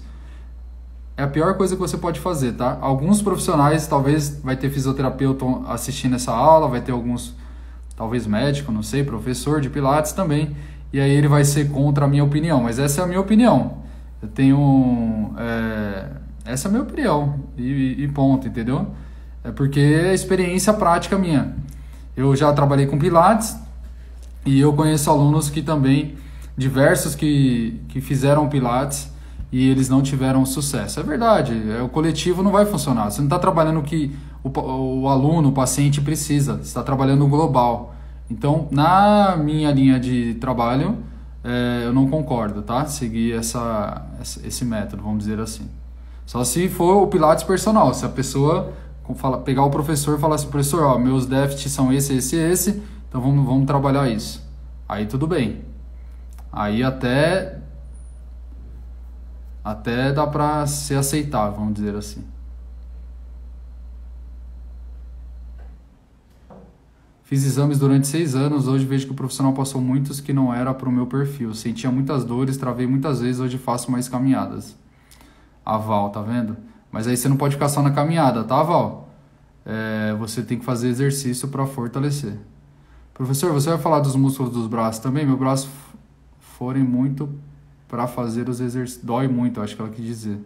é a pior coisa que você pode fazer, tá? Alguns profissionais, talvez vai ter fisioterapeuta assistindo essa aula, vai ter alguns, talvez médico, não sei, professor de pilates também, e aí ele vai ser contra a minha opinião, mas essa é a minha opinião. Eu tenho... essa é a minha opinião, e ponto, entendeu? É porque é experiência prática minha. Eu já trabalhei com pilates, e eu conheço alunos que também, diversos que fizeram pilates, e eles não tiveram sucesso. É verdade, o coletivo não vai funcionar. Você não está trabalhando o que o aluno, o paciente precisa, você está trabalhando o global. Então, na minha linha de trabalho, eu não concordo, tá? Seguir esse método, vamos dizer assim. Só se for o pilates personal, se a pessoa pegar o professor e falar assim, professor, ó, meus déficits são esse, então vamos trabalhar isso. Aí tudo bem. Aí até dá para ser aceitável, vamos dizer assim. Fiz exames durante 6 anos, hoje vejo que o profissional passou muitos que não era para o meu perfil. Sentia muitas dores, travei muitas vezes, hoje faço mais caminhadas. A Val, tá vendo? Mas aí você não pode ficar só na caminhada, tá, Val? Você tem que fazer exercício para fortalecer. Professor, você vai falar dos músculos dos braços também? Meu braço forem muito para fazer os exercícios. Dói muito, acho que ela quis dizer.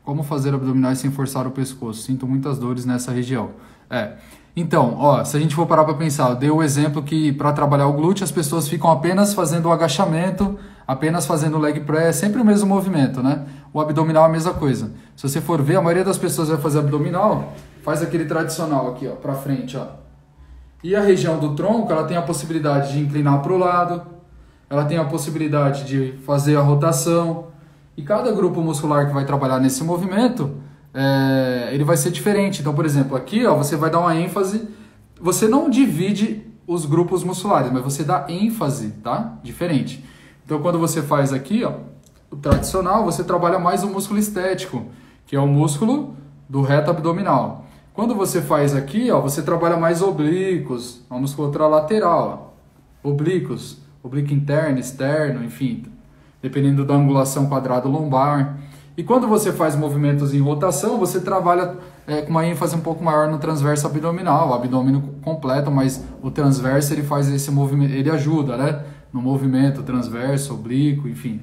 Como fazer abdominais sem forçar o pescoço? Sinto muitas dores nessa região. Então, ó, se a gente for parar para pensar, eu dei o exemplo que para trabalhar o glúteo as pessoas ficam apenas fazendo o agachamento, apenas fazendo o leg press, sempre o mesmo movimento, né? O abdominal é a mesma coisa. Se você for ver, a maioria das pessoas vai fazer abdominal, faz aquele tradicional aqui, ó, para frente, ó. E a região do tronco, ela tem a possibilidade de inclinar para o lado, ela tem a possibilidade de fazer a rotação. E cada grupo muscular que vai trabalhar nesse movimento, ele vai ser diferente. Então, por exemplo, aqui ó, você vai dar uma ênfase, você não divide os grupos musculares, mas você dá ênfase, tá? Diferente. Então, quando você faz aqui, ó, o tradicional, você trabalha mais o músculo estético, que é o músculo do reto abdominal. Quando você faz aqui, ó, você trabalha mais oblíquos, a musculatura lateral, ó. Oblíquos, oblíquo interno, externo, enfim, dependendo da angulação quadrado lombar. E quando você faz movimentos em rotação, você trabalha com uma ênfase um pouco maior no transverso abdominal, o abdômen completo, mas o transverso ele faz esse movimento, ele ajuda, né? No movimento transverso, oblíquo, enfim.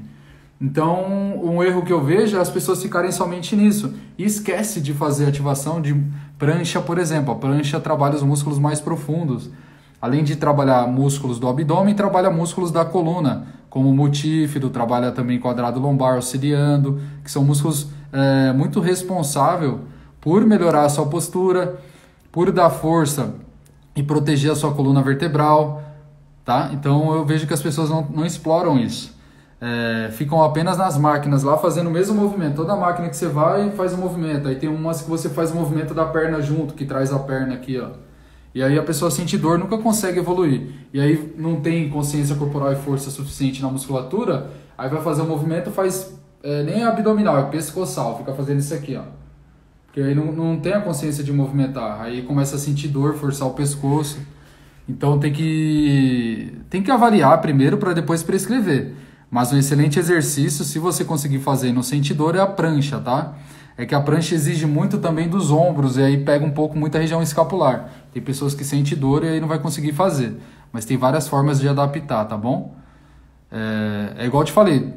Então, um erro que eu vejo é as pessoas ficarem somente nisso e esquece de fazer ativação de prancha, por exemplo. A prancha trabalha os músculos mais profundos. Além de trabalhar músculos do abdômen, trabalha músculos da coluna, como o multífido, trabalha também quadrado lombar auxiliando, que são músculos muito responsáveis por melhorar a sua postura, por dar força e proteger a sua coluna vertebral, tá? Então eu vejo que as pessoas não exploram isso. Ficam apenas nas máquinas lá fazendo o mesmo movimento. Toda máquina que você vai faz o movimento. Aí tem umas que você faz o movimento da perna junto, que traz a perna aqui, ó. E aí a pessoa sente dor, nunca consegue evoluir. E aí não tem consciência corporal e força suficiente na musculatura, aí vai fazer o movimento, faz nem abdominal, é pescoçal, fica fazendo isso aqui, ó. Porque aí não tem a consciência de movimentar. Aí começa a sentir dor, forçar o pescoço. Então tem que avaliar primeiro para depois prescrever. Mas um excelente exercício, se você conseguir fazer e não sentir dor, é a prancha, tá? É que a prancha exige muito também dos ombros, e aí pega um pouco muita região escapular. Tem pessoas que sentem dor e aí não vai conseguir fazer. Mas tem várias formas de adaptar, tá bom? Igual eu te falei,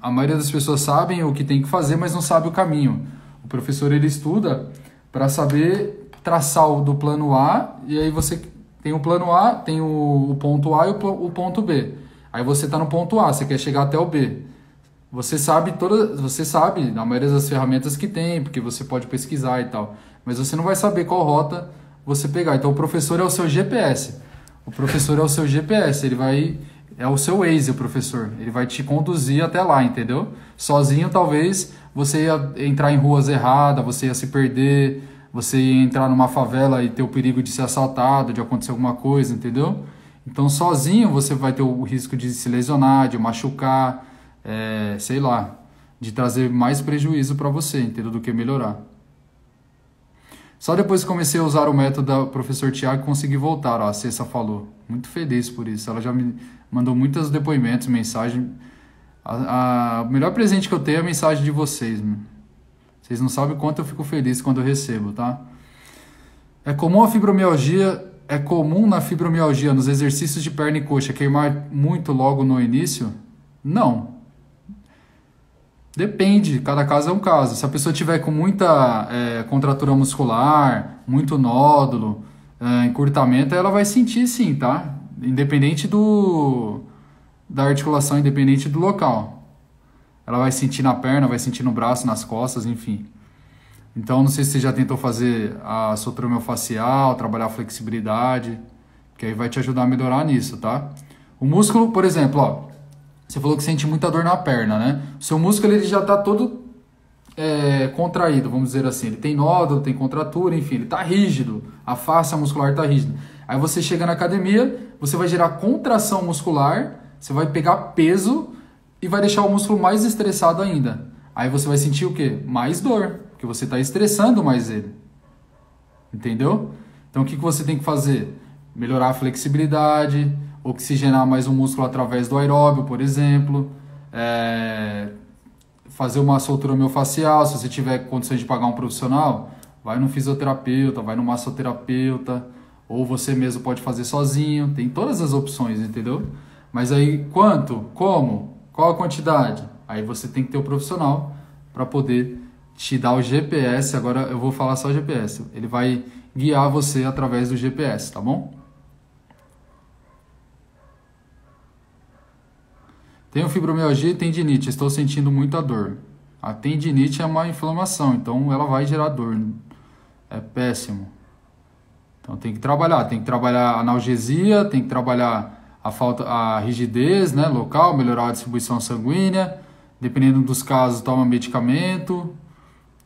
a maioria das pessoas sabem o que tem que fazer, mas não sabe o caminho. O professor ele estuda para saber traçar o do plano A, e aí você tem o plano A, tem o ponto A e o ponto B. Aí você está no ponto A, você quer chegar até o B. Você sabe na maioria das ferramentas que tem, porque você pode pesquisar e tal. Mas você não vai saber qual rota você pegar. Então o professor é o seu GPS. O professor é o seu GPS, é o seu Waze, o professor. Ele vai te conduzir até lá, entendeu? Sozinho, talvez, você ia entrar em ruas erradas, você ia se perder, você ia entrar numa favela e ter o perigo de ser assaltado, de acontecer alguma coisa, entendeu? Então, sozinho, você vai ter o risco de se lesionar, de machucar, sei lá, de trazer mais prejuízo para você, entendeu? Do que melhorar. Só depois que comecei a usar o método do professor Tiago, consegui voltar, ó, a Cessa falou. Muito feliz por isso. Ela já me mandou muitos depoimentos, mensagens. O melhor presente que eu tenho é a mensagem de vocês, meu. Vocês não sabem o quanto eu fico feliz quando eu recebo, tá? É comum na fibromialgia, nos exercícios de perna e coxa, queimar muito logo no início? Não. Depende, cada caso é um caso. Se a pessoa tiver com muita contratura muscular, muito nódulo, encurtamento, ela vai sentir sim, tá? Independente da articulação, independente do local. Ela vai sentir na perna, vai sentir no braço, nas costas, enfim. Então, não sei se você já tentou fazer a sutura miofascial, trabalhar a flexibilidade, que aí vai te ajudar a melhorar nisso, tá? O músculo, por exemplo, ó, você falou que sente muita dor na perna, né? O seu músculo ele já está todo contraído, vamos dizer assim. Ele tem nódulo, tem contratura, enfim, ele está rígido. A face muscular está rígida. Aí você chega na academia, você vai gerar contração muscular, você vai pegar peso e vai deixar o músculo mais estressado ainda. Aí você vai sentir o quê? Mais dor, porque você está estressando mais ele. Entendeu? Então o que você tem que fazer? Melhorar a flexibilidade, oxigenar mais o músculo através do aeróbio, por exemplo, fazer uma soltura miofascial. Se você tiver condições de pagar um profissional, vai no fisioterapeuta, vai no massoterapeuta, ou você mesmo pode fazer sozinho. Tem todas as opções, entendeu? Mas aí quanto? Como? Qual a quantidade? Aí você tem que ter o profissional para poder te dar o GPS. Agora eu vou falar só GPS. Ele vai guiar você através do GPS, tá bom? Tenho fibromialgia e tendinite, estou sentindo muita dor. A tendinite é uma inflamação, então ela vai gerar dor. É péssimo. Então tem que trabalhar a analgesia, tem que trabalhar a rigidez, né, local, melhorar a distribuição sanguínea. Dependendo dos casos, toma medicamento.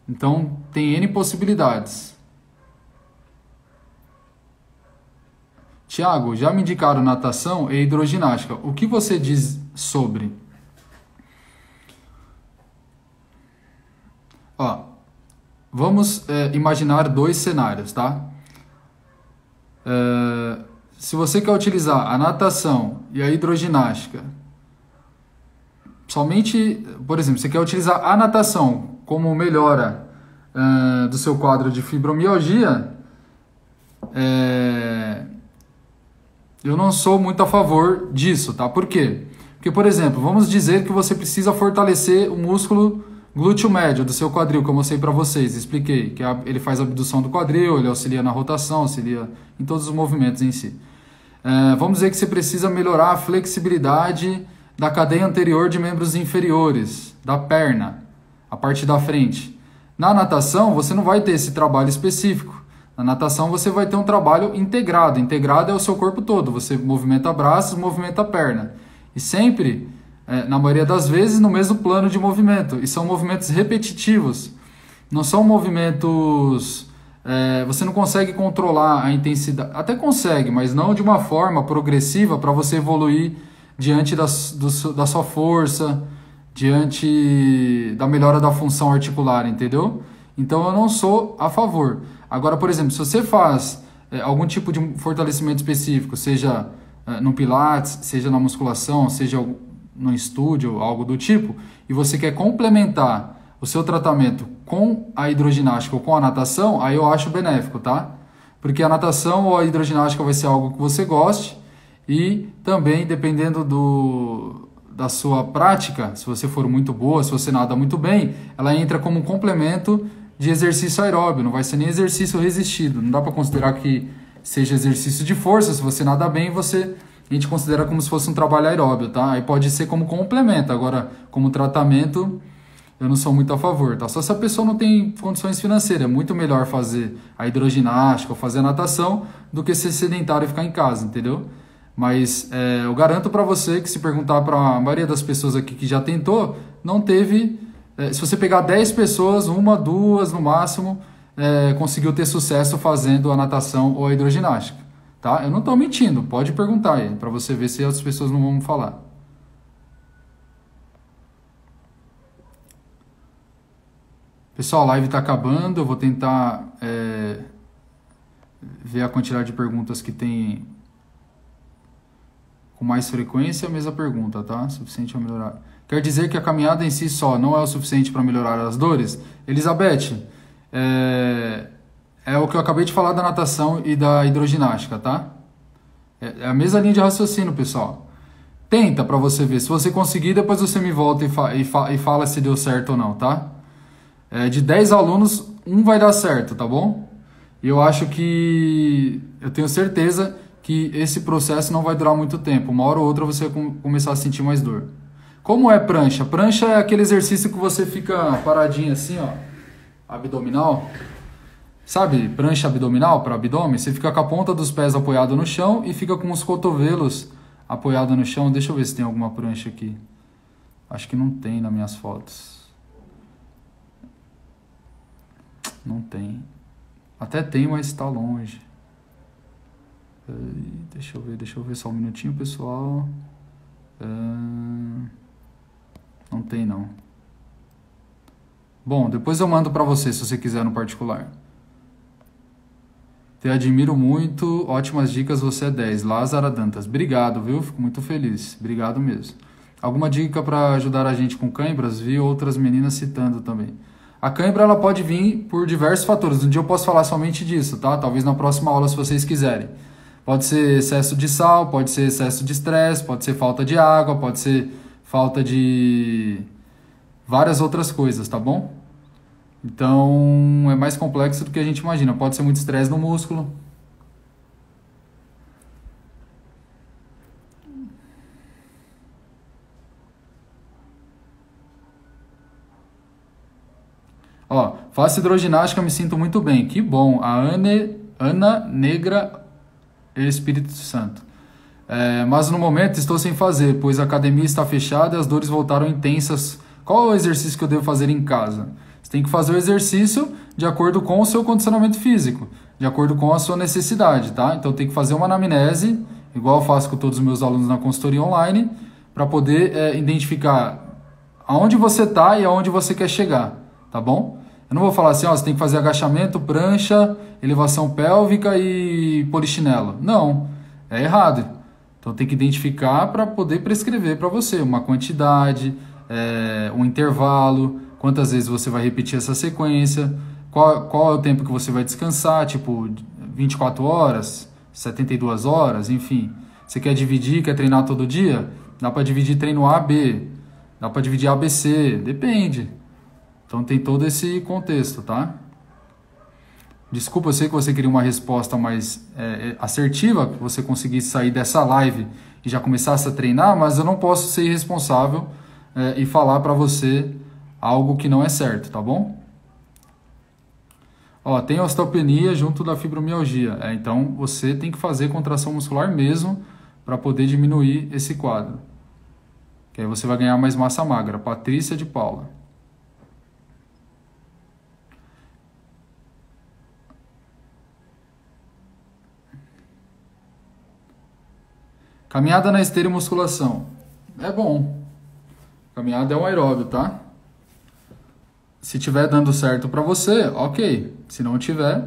Então tem N possibilidades. Tiago, já me indicaram natação e hidroginástica. O que você diz sobre? Ó, vamos imaginar dois cenários, tá? Se você quer utilizar a natação e a hidroginástica, somente, por exemplo, você quer utilizar a natação como melhora do seu quadro de fibromialgia, eu não sou muito a favor disso, tá? Por quê? Porque, por exemplo, vamos dizer que você precisa fortalecer o músculo glúteo médio do seu quadril, como eu mostrei para vocês, expliquei, que ele faz a abdução do quadril, ele auxilia na rotação, auxilia em todos os movimentos em si. Vamos dizer que você precisa melhorar a flexibilidade da cadeia anterior de membros inferiores, da perna, a parte da frente. Na natação, você não vai ter esse trabalho específico. Na natação, você vai ter um trabalho integrado. Integrado é o seu corpo todo. Você movimenta braços, movimenta a perna. E sempre, na maioria das vezes, no mesmo plano de movimento. E são movimentos repetitivos. Não são movimentos... você não consegue controlar a intensidade. Até consegue, mas não de uma forma progressiva para você evoluir diante da sua força, diante da melhora da função articular, entendeu? Então eu não sou a favor. Agora, por exemplo, se você faz algum tipo de fortalecimento específico, seja no pilates, seja na musculação, seja no estúdio, algo do tipo, e você quer complementar o seu tratamento com a hidroginástica ou com a natação, aí eu acho benéfico, tá? Porque a natação ou a hidroginástica vai ser algo que você goste e também, dependendo da sua prática, se você for muito boa, se você nada muito bem, ela entra como um complemento de exercício aeróbio, não vai ser nem exercício resistido. Não dá para considerar que seja exercício de força. Se você nada bem, você a gente considera como se fosse um trabalho aeróbio, tá? Aí pode ser como complemento, agora como tratamento eu não sou muito a favor, tá? Só se a pessoa não tem condições financeiras, é muito melhor fazer a hidroginástica ou fazer a natação do que ser sedentário e ficar em casa, entendeu? Mas eu garanto para você que se perguntar para a maioria das pessoas aqui que já tentou, não teve... se você pegar 10 pessoas, uma, duas no máximo, conseguiu ter sucesso fazendo a natação ou a hidroginástica, tá? Eu não estou mentindo, pode perguntar aí, para você ver se as pessoas não vão falar. Pessoal, a live está acabando, eu vou tentar ver a quantidade de perguntas que tem com mais frequência, a mesma pergunta, tá? Suficiente a melhorar. Quer dizer que a caminhada em si só não é o suficiente para melhorar as dores? Elizabeth, é o que eu acabei de falar da natação e da hidroginástica, tá? É a mesma linha de raciocínio, pessoal. Tenta para você ver. Se você conseguir, depois você me volta e fala se deu certo ou não, tá? De 10 alunos, um vai dar certo, tá bom? E eu acho que... eu tenho certeza que esse processo não vai durar muito tempo. Uma hora ou outra você vai começar a sentir mais dor. Como é prancha? Prancha é aquele exercício que você fica paradinho assim, ó, abdominal. Sabe, prancha abdominal para abdômen? Você fica com a ponta dos pés apoiada no chão e fica com os cotovelos apoiados no chão. Deixa eu ver se tem alguma prancha aqui. Acho que não tem nas minhas fotos. Não tem. Até tem, mas está longe. Deixa eu ver só um minutinho, pessoal. Não tem, não. Bom, depois eu mando para você, se você quiser, no particular. Te admiro muito, ótimas dicas, você é 10. Lázara Dantas. Obrigado, viu? Fico muito feliz. Obrigado mesmo. Alguma dica para ajudar a gente com cãibras? Vi outras meninas citando também. A cãibra, ela pode vir por diversos fatores. Um dia eu posso falar somente disso, tá? Talvez na próxima aula, se vocês quiserem. Pode ser excesso de sal, pode ser excesso de estresse, pode ser falta de água, pode ser falta de várias outras coisas, tá bom? Então, é mais complexo do que a gente imagina. Pode ser muito estresse no músculo. Ó, faço hidroginástica, me sinto muito bem. Que bom. A Ana Negra Espírito Santo. Mas no momento estou sem fazer, pois a academia está fechada e as dores voltaram intensas. Qual é o exercício que eu devo fazer em casa? Você tem que fazer o exercício de acordo com o seu condicionamento físico, de acordo com a sua necessidade, tá? Então tem que fazer uma anamnese, igual eu faço com todos os meus alunos na consultoria online, para poder identificar aonde você está e aonde você quer chegar, tá bom? Eu não vou falar assim, ó, você tem que fazer agachamento, prancha, elevação pélvica e polichinelo. Não, é errado. Então tem que identificar para poder prescrever para você uma quantidade, um intervalo, quantas vezes você vai repetir essa sequência, qual é o tempo que você vai descansar, tipo 24 horas, 72 horas, enfim. Você quer dividir, quer treinar todo dia? Dá para dividir treino A, B, dá para dividir A, B, C, depende. Então tem todo esse contexto, tá? Desculpa, eu sei que você queria uma resposta mais assertiva, que você conseguisse sair dessa live e já começasse a treinar, mas eu não posso ser irresponsável e falar para você algo que não é certo, tá bom? Ó, tem osteopenia junto da fibromialgia, então você tem que fazer contração muscular mesmo para poder diminuir esse quadro. Que aí você vai ganhar mais massa magra. Patrícia de Paula. Caminhada na esteira e musculação. É bom. Caminhada é um aeróbio, tá? Se tiver dando certo para você, ok. Se não tiver,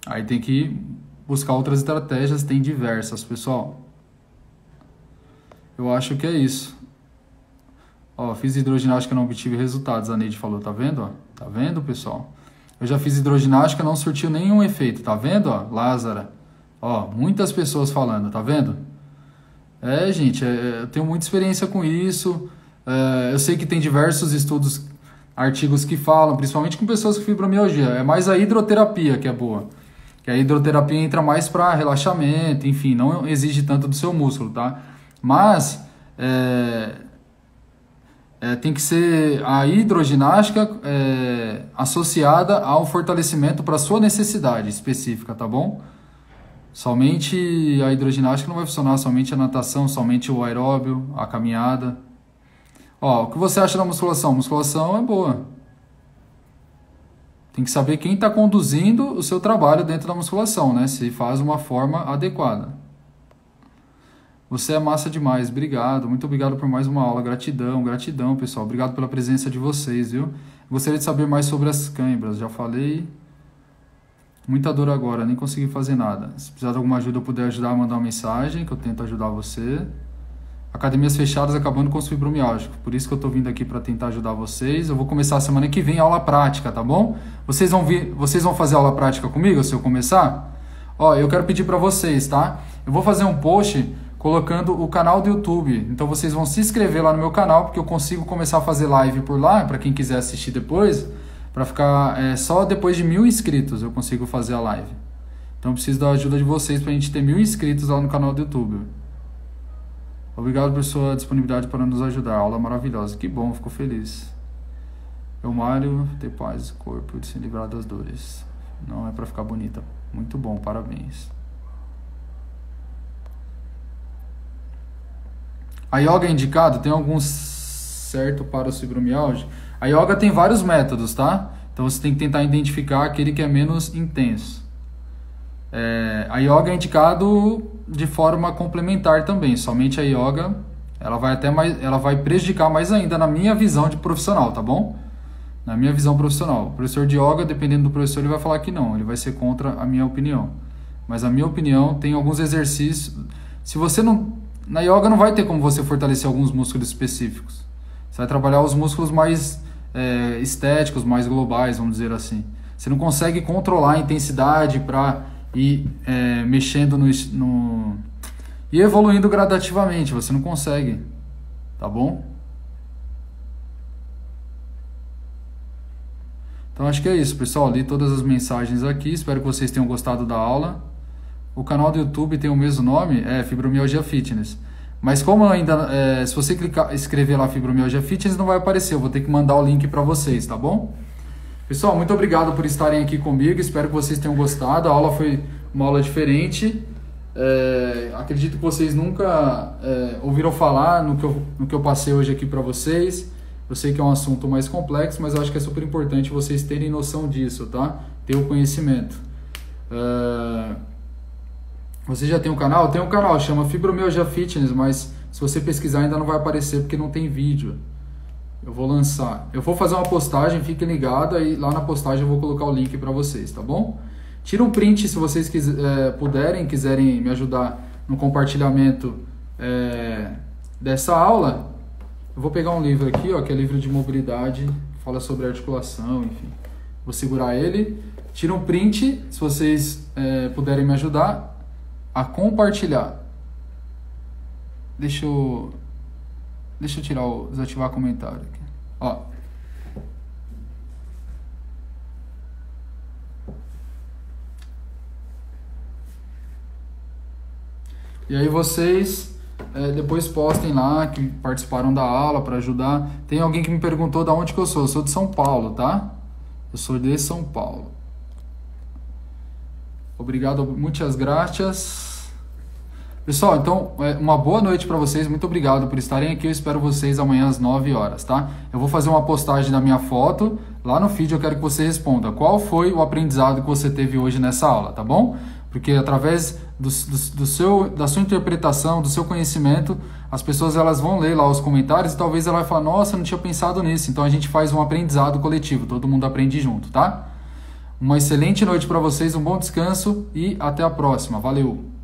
aí tem que buscar outras estratégias. Tem diversas, pessoal. Eu acho que é isso. Ó, fiz hidroginástica e não obtive resultados. A Neide falou, tá vendo? Ó? Tá vendo, pessoal? Eu já fiz hidroginástica e não surtiu nenhum efeito. Tá vendo, ó? Lázara. Ó, muitas pessoas falando, tá vendo? Gente, eu tenho muita experiência com isso. Eu sei que tem diversos estudos, artigos que falam, principalmente com pessoas com fibromialgia. É mais a hidroterapia que é boa. Que a hidroterapia entra mais para relaxamento, enfim, não exige tanto do seu músculo, tá? Mas tem que ser a hidroginástica associada ao fortalecimento para sua necessidade específica, tá bom? Somente a hidroginástica não vai funcionar, somente a natação, somente o aeróbio, a caminhada. Ó, o que você acha da musculação? Musculação é boa. Tem que saber quem está conduzindo o seu trabalho dentro da musculação, né? Se faz uma forma adequada. Você é massa demais, obrigado. Muito obrigado por mais uma aula. Gratidão, gratidão, pessoal. Obrigado pela presença de vocês, viu? Gostaria de saber mais sobre as câimbras. Já falei. Muita dor agora, nem consegui fazer nada. Se precisar de alguma ajuda, eu puder ajudar, mandar uma mensagem, que eu tento ajudar você. Academias fechadas acabando com os fibromialgicos. Por isso que eu tô vindo aqui para tentar ajudar vocês. Eu vou começar a semana que vem a aula prática, tá bom? Vocês vão fazer aula prática comigo se eu começar? Ó, eu quero pedir para vocês, tá? Eu vou fazer um post colocando o canal do YouTube. Então vocês vão se inscrever lá no meu canal, porque eu consigo começar a fazer live por lá, para quem quiser assistir depois, para ficar só depois de 1000 inscritos eu consigo fazer a live. Então eu preciso da ajuda de vocês para a gente ter 1000 inscritos lá no canal do YouTube. Obrigado por sua disponibilidade para nos ajudar. Aula maravilhosa. Que bom, fico feliz. Eu malho, ter paz, corpo, de se livrar das dores. Não é para ficar bonita. Muito bom, parabéns. A yoga é indicado? Tem algum certo para o fibromialgia? A yoga tem vários métodos, tá? Então você tem que tentar identificar aquele que é menos intenso. A yoga é indicado de forma complementar também. Somente a yoga, ela vai prejudicar mais ainda na minha visão de profissional, tá bom? Na minha visão profissional. O professor de yoga, dependendo do professor, ele vai falar que não. Ele vai ser contra a minha opinião. Mas a minha opinião tem alguns exercícios. Se você não... Na yoga não vai ter como você fortalecer alguns músculos específicos. Você vai trabalhar os músculos mais estéticos, mais globais, vamos dizer assim. Você não consegue controlar a intensidade para ir mexendo e evoluindo gradativamente. Você não consegue. Tá bom? Então acho que é isso, pessoal. Li todas as mensagens aqui. Espero que vocês tenham gostado da aula. O canal do YouTube tem o mesmo nome, Fibromialgia Fitness. Mas como ainda, se você escrever lá Fibromialgia Fitness, não vai aparecer. Eu vou ter que mandar o link para vocês, tá bom? Pessoal, muito obrigado por estarem aqui comigo. Espero que vocês tenham gostado. A aula foi uma aula diferente. Acredito que vocês nunca ouviram falar no que eu passei hoje aqui para vocês. Eu sei que é um assunto mais complexo, mas eu acho que é super importante vocês terem noção disso, tá? Ter o conhecimento. Você já tem um canal? Tem um canal, chama Fibromialgia Fitness, mas se você pesquisar ainda não vai aparecer porque não tem vídeo. Eu vou lançar. Eu vou fazer uma postagem, fiquem ligados, aí lá na postagem eu vou colocar o link para vocês, tá bom? Tira um print se vocês quiserem me ajudar no compartilhamento dessa aula. Eu vou pegar um livro aqui, ó, que é livro de mobilidade, fala sobre articulação, enfim. Vou segurar ele. Tira um print se vocês puderem me ajudar a compartilhar. Deixa eu desativar comentário aqui. Ó. E aí vocês depois postem lá que participaram da aula para ajudar. Tem alguém que me perguntou de onde que eu sou. Eu sou de São Paulo, tá? Eu sou de São Paulo. Obrigado, muitas graças. Pessoal, então, uma boa noite para vocês. Muito obrigado por estarem aqui. Eu espero vocês amanhã às 9 horas, tá? Eu vou fazer uma postagem da minha foto. Lá no feed eu quero que você responda qual foi o aprendizado que você teve hoje nessa aula, tá bom? Porque através da sua interpretação, do seu conhecimento, as pessoas elas vão ler lá os comentários e talvez ela vai falar, nossa, eu não tinha pensado nisso. Então a gente faz um aprendizado coletivo, todo mundo aprende junto, tá? Uma excelente noite para vocês, um bom descanso e até a próxima. Valeu!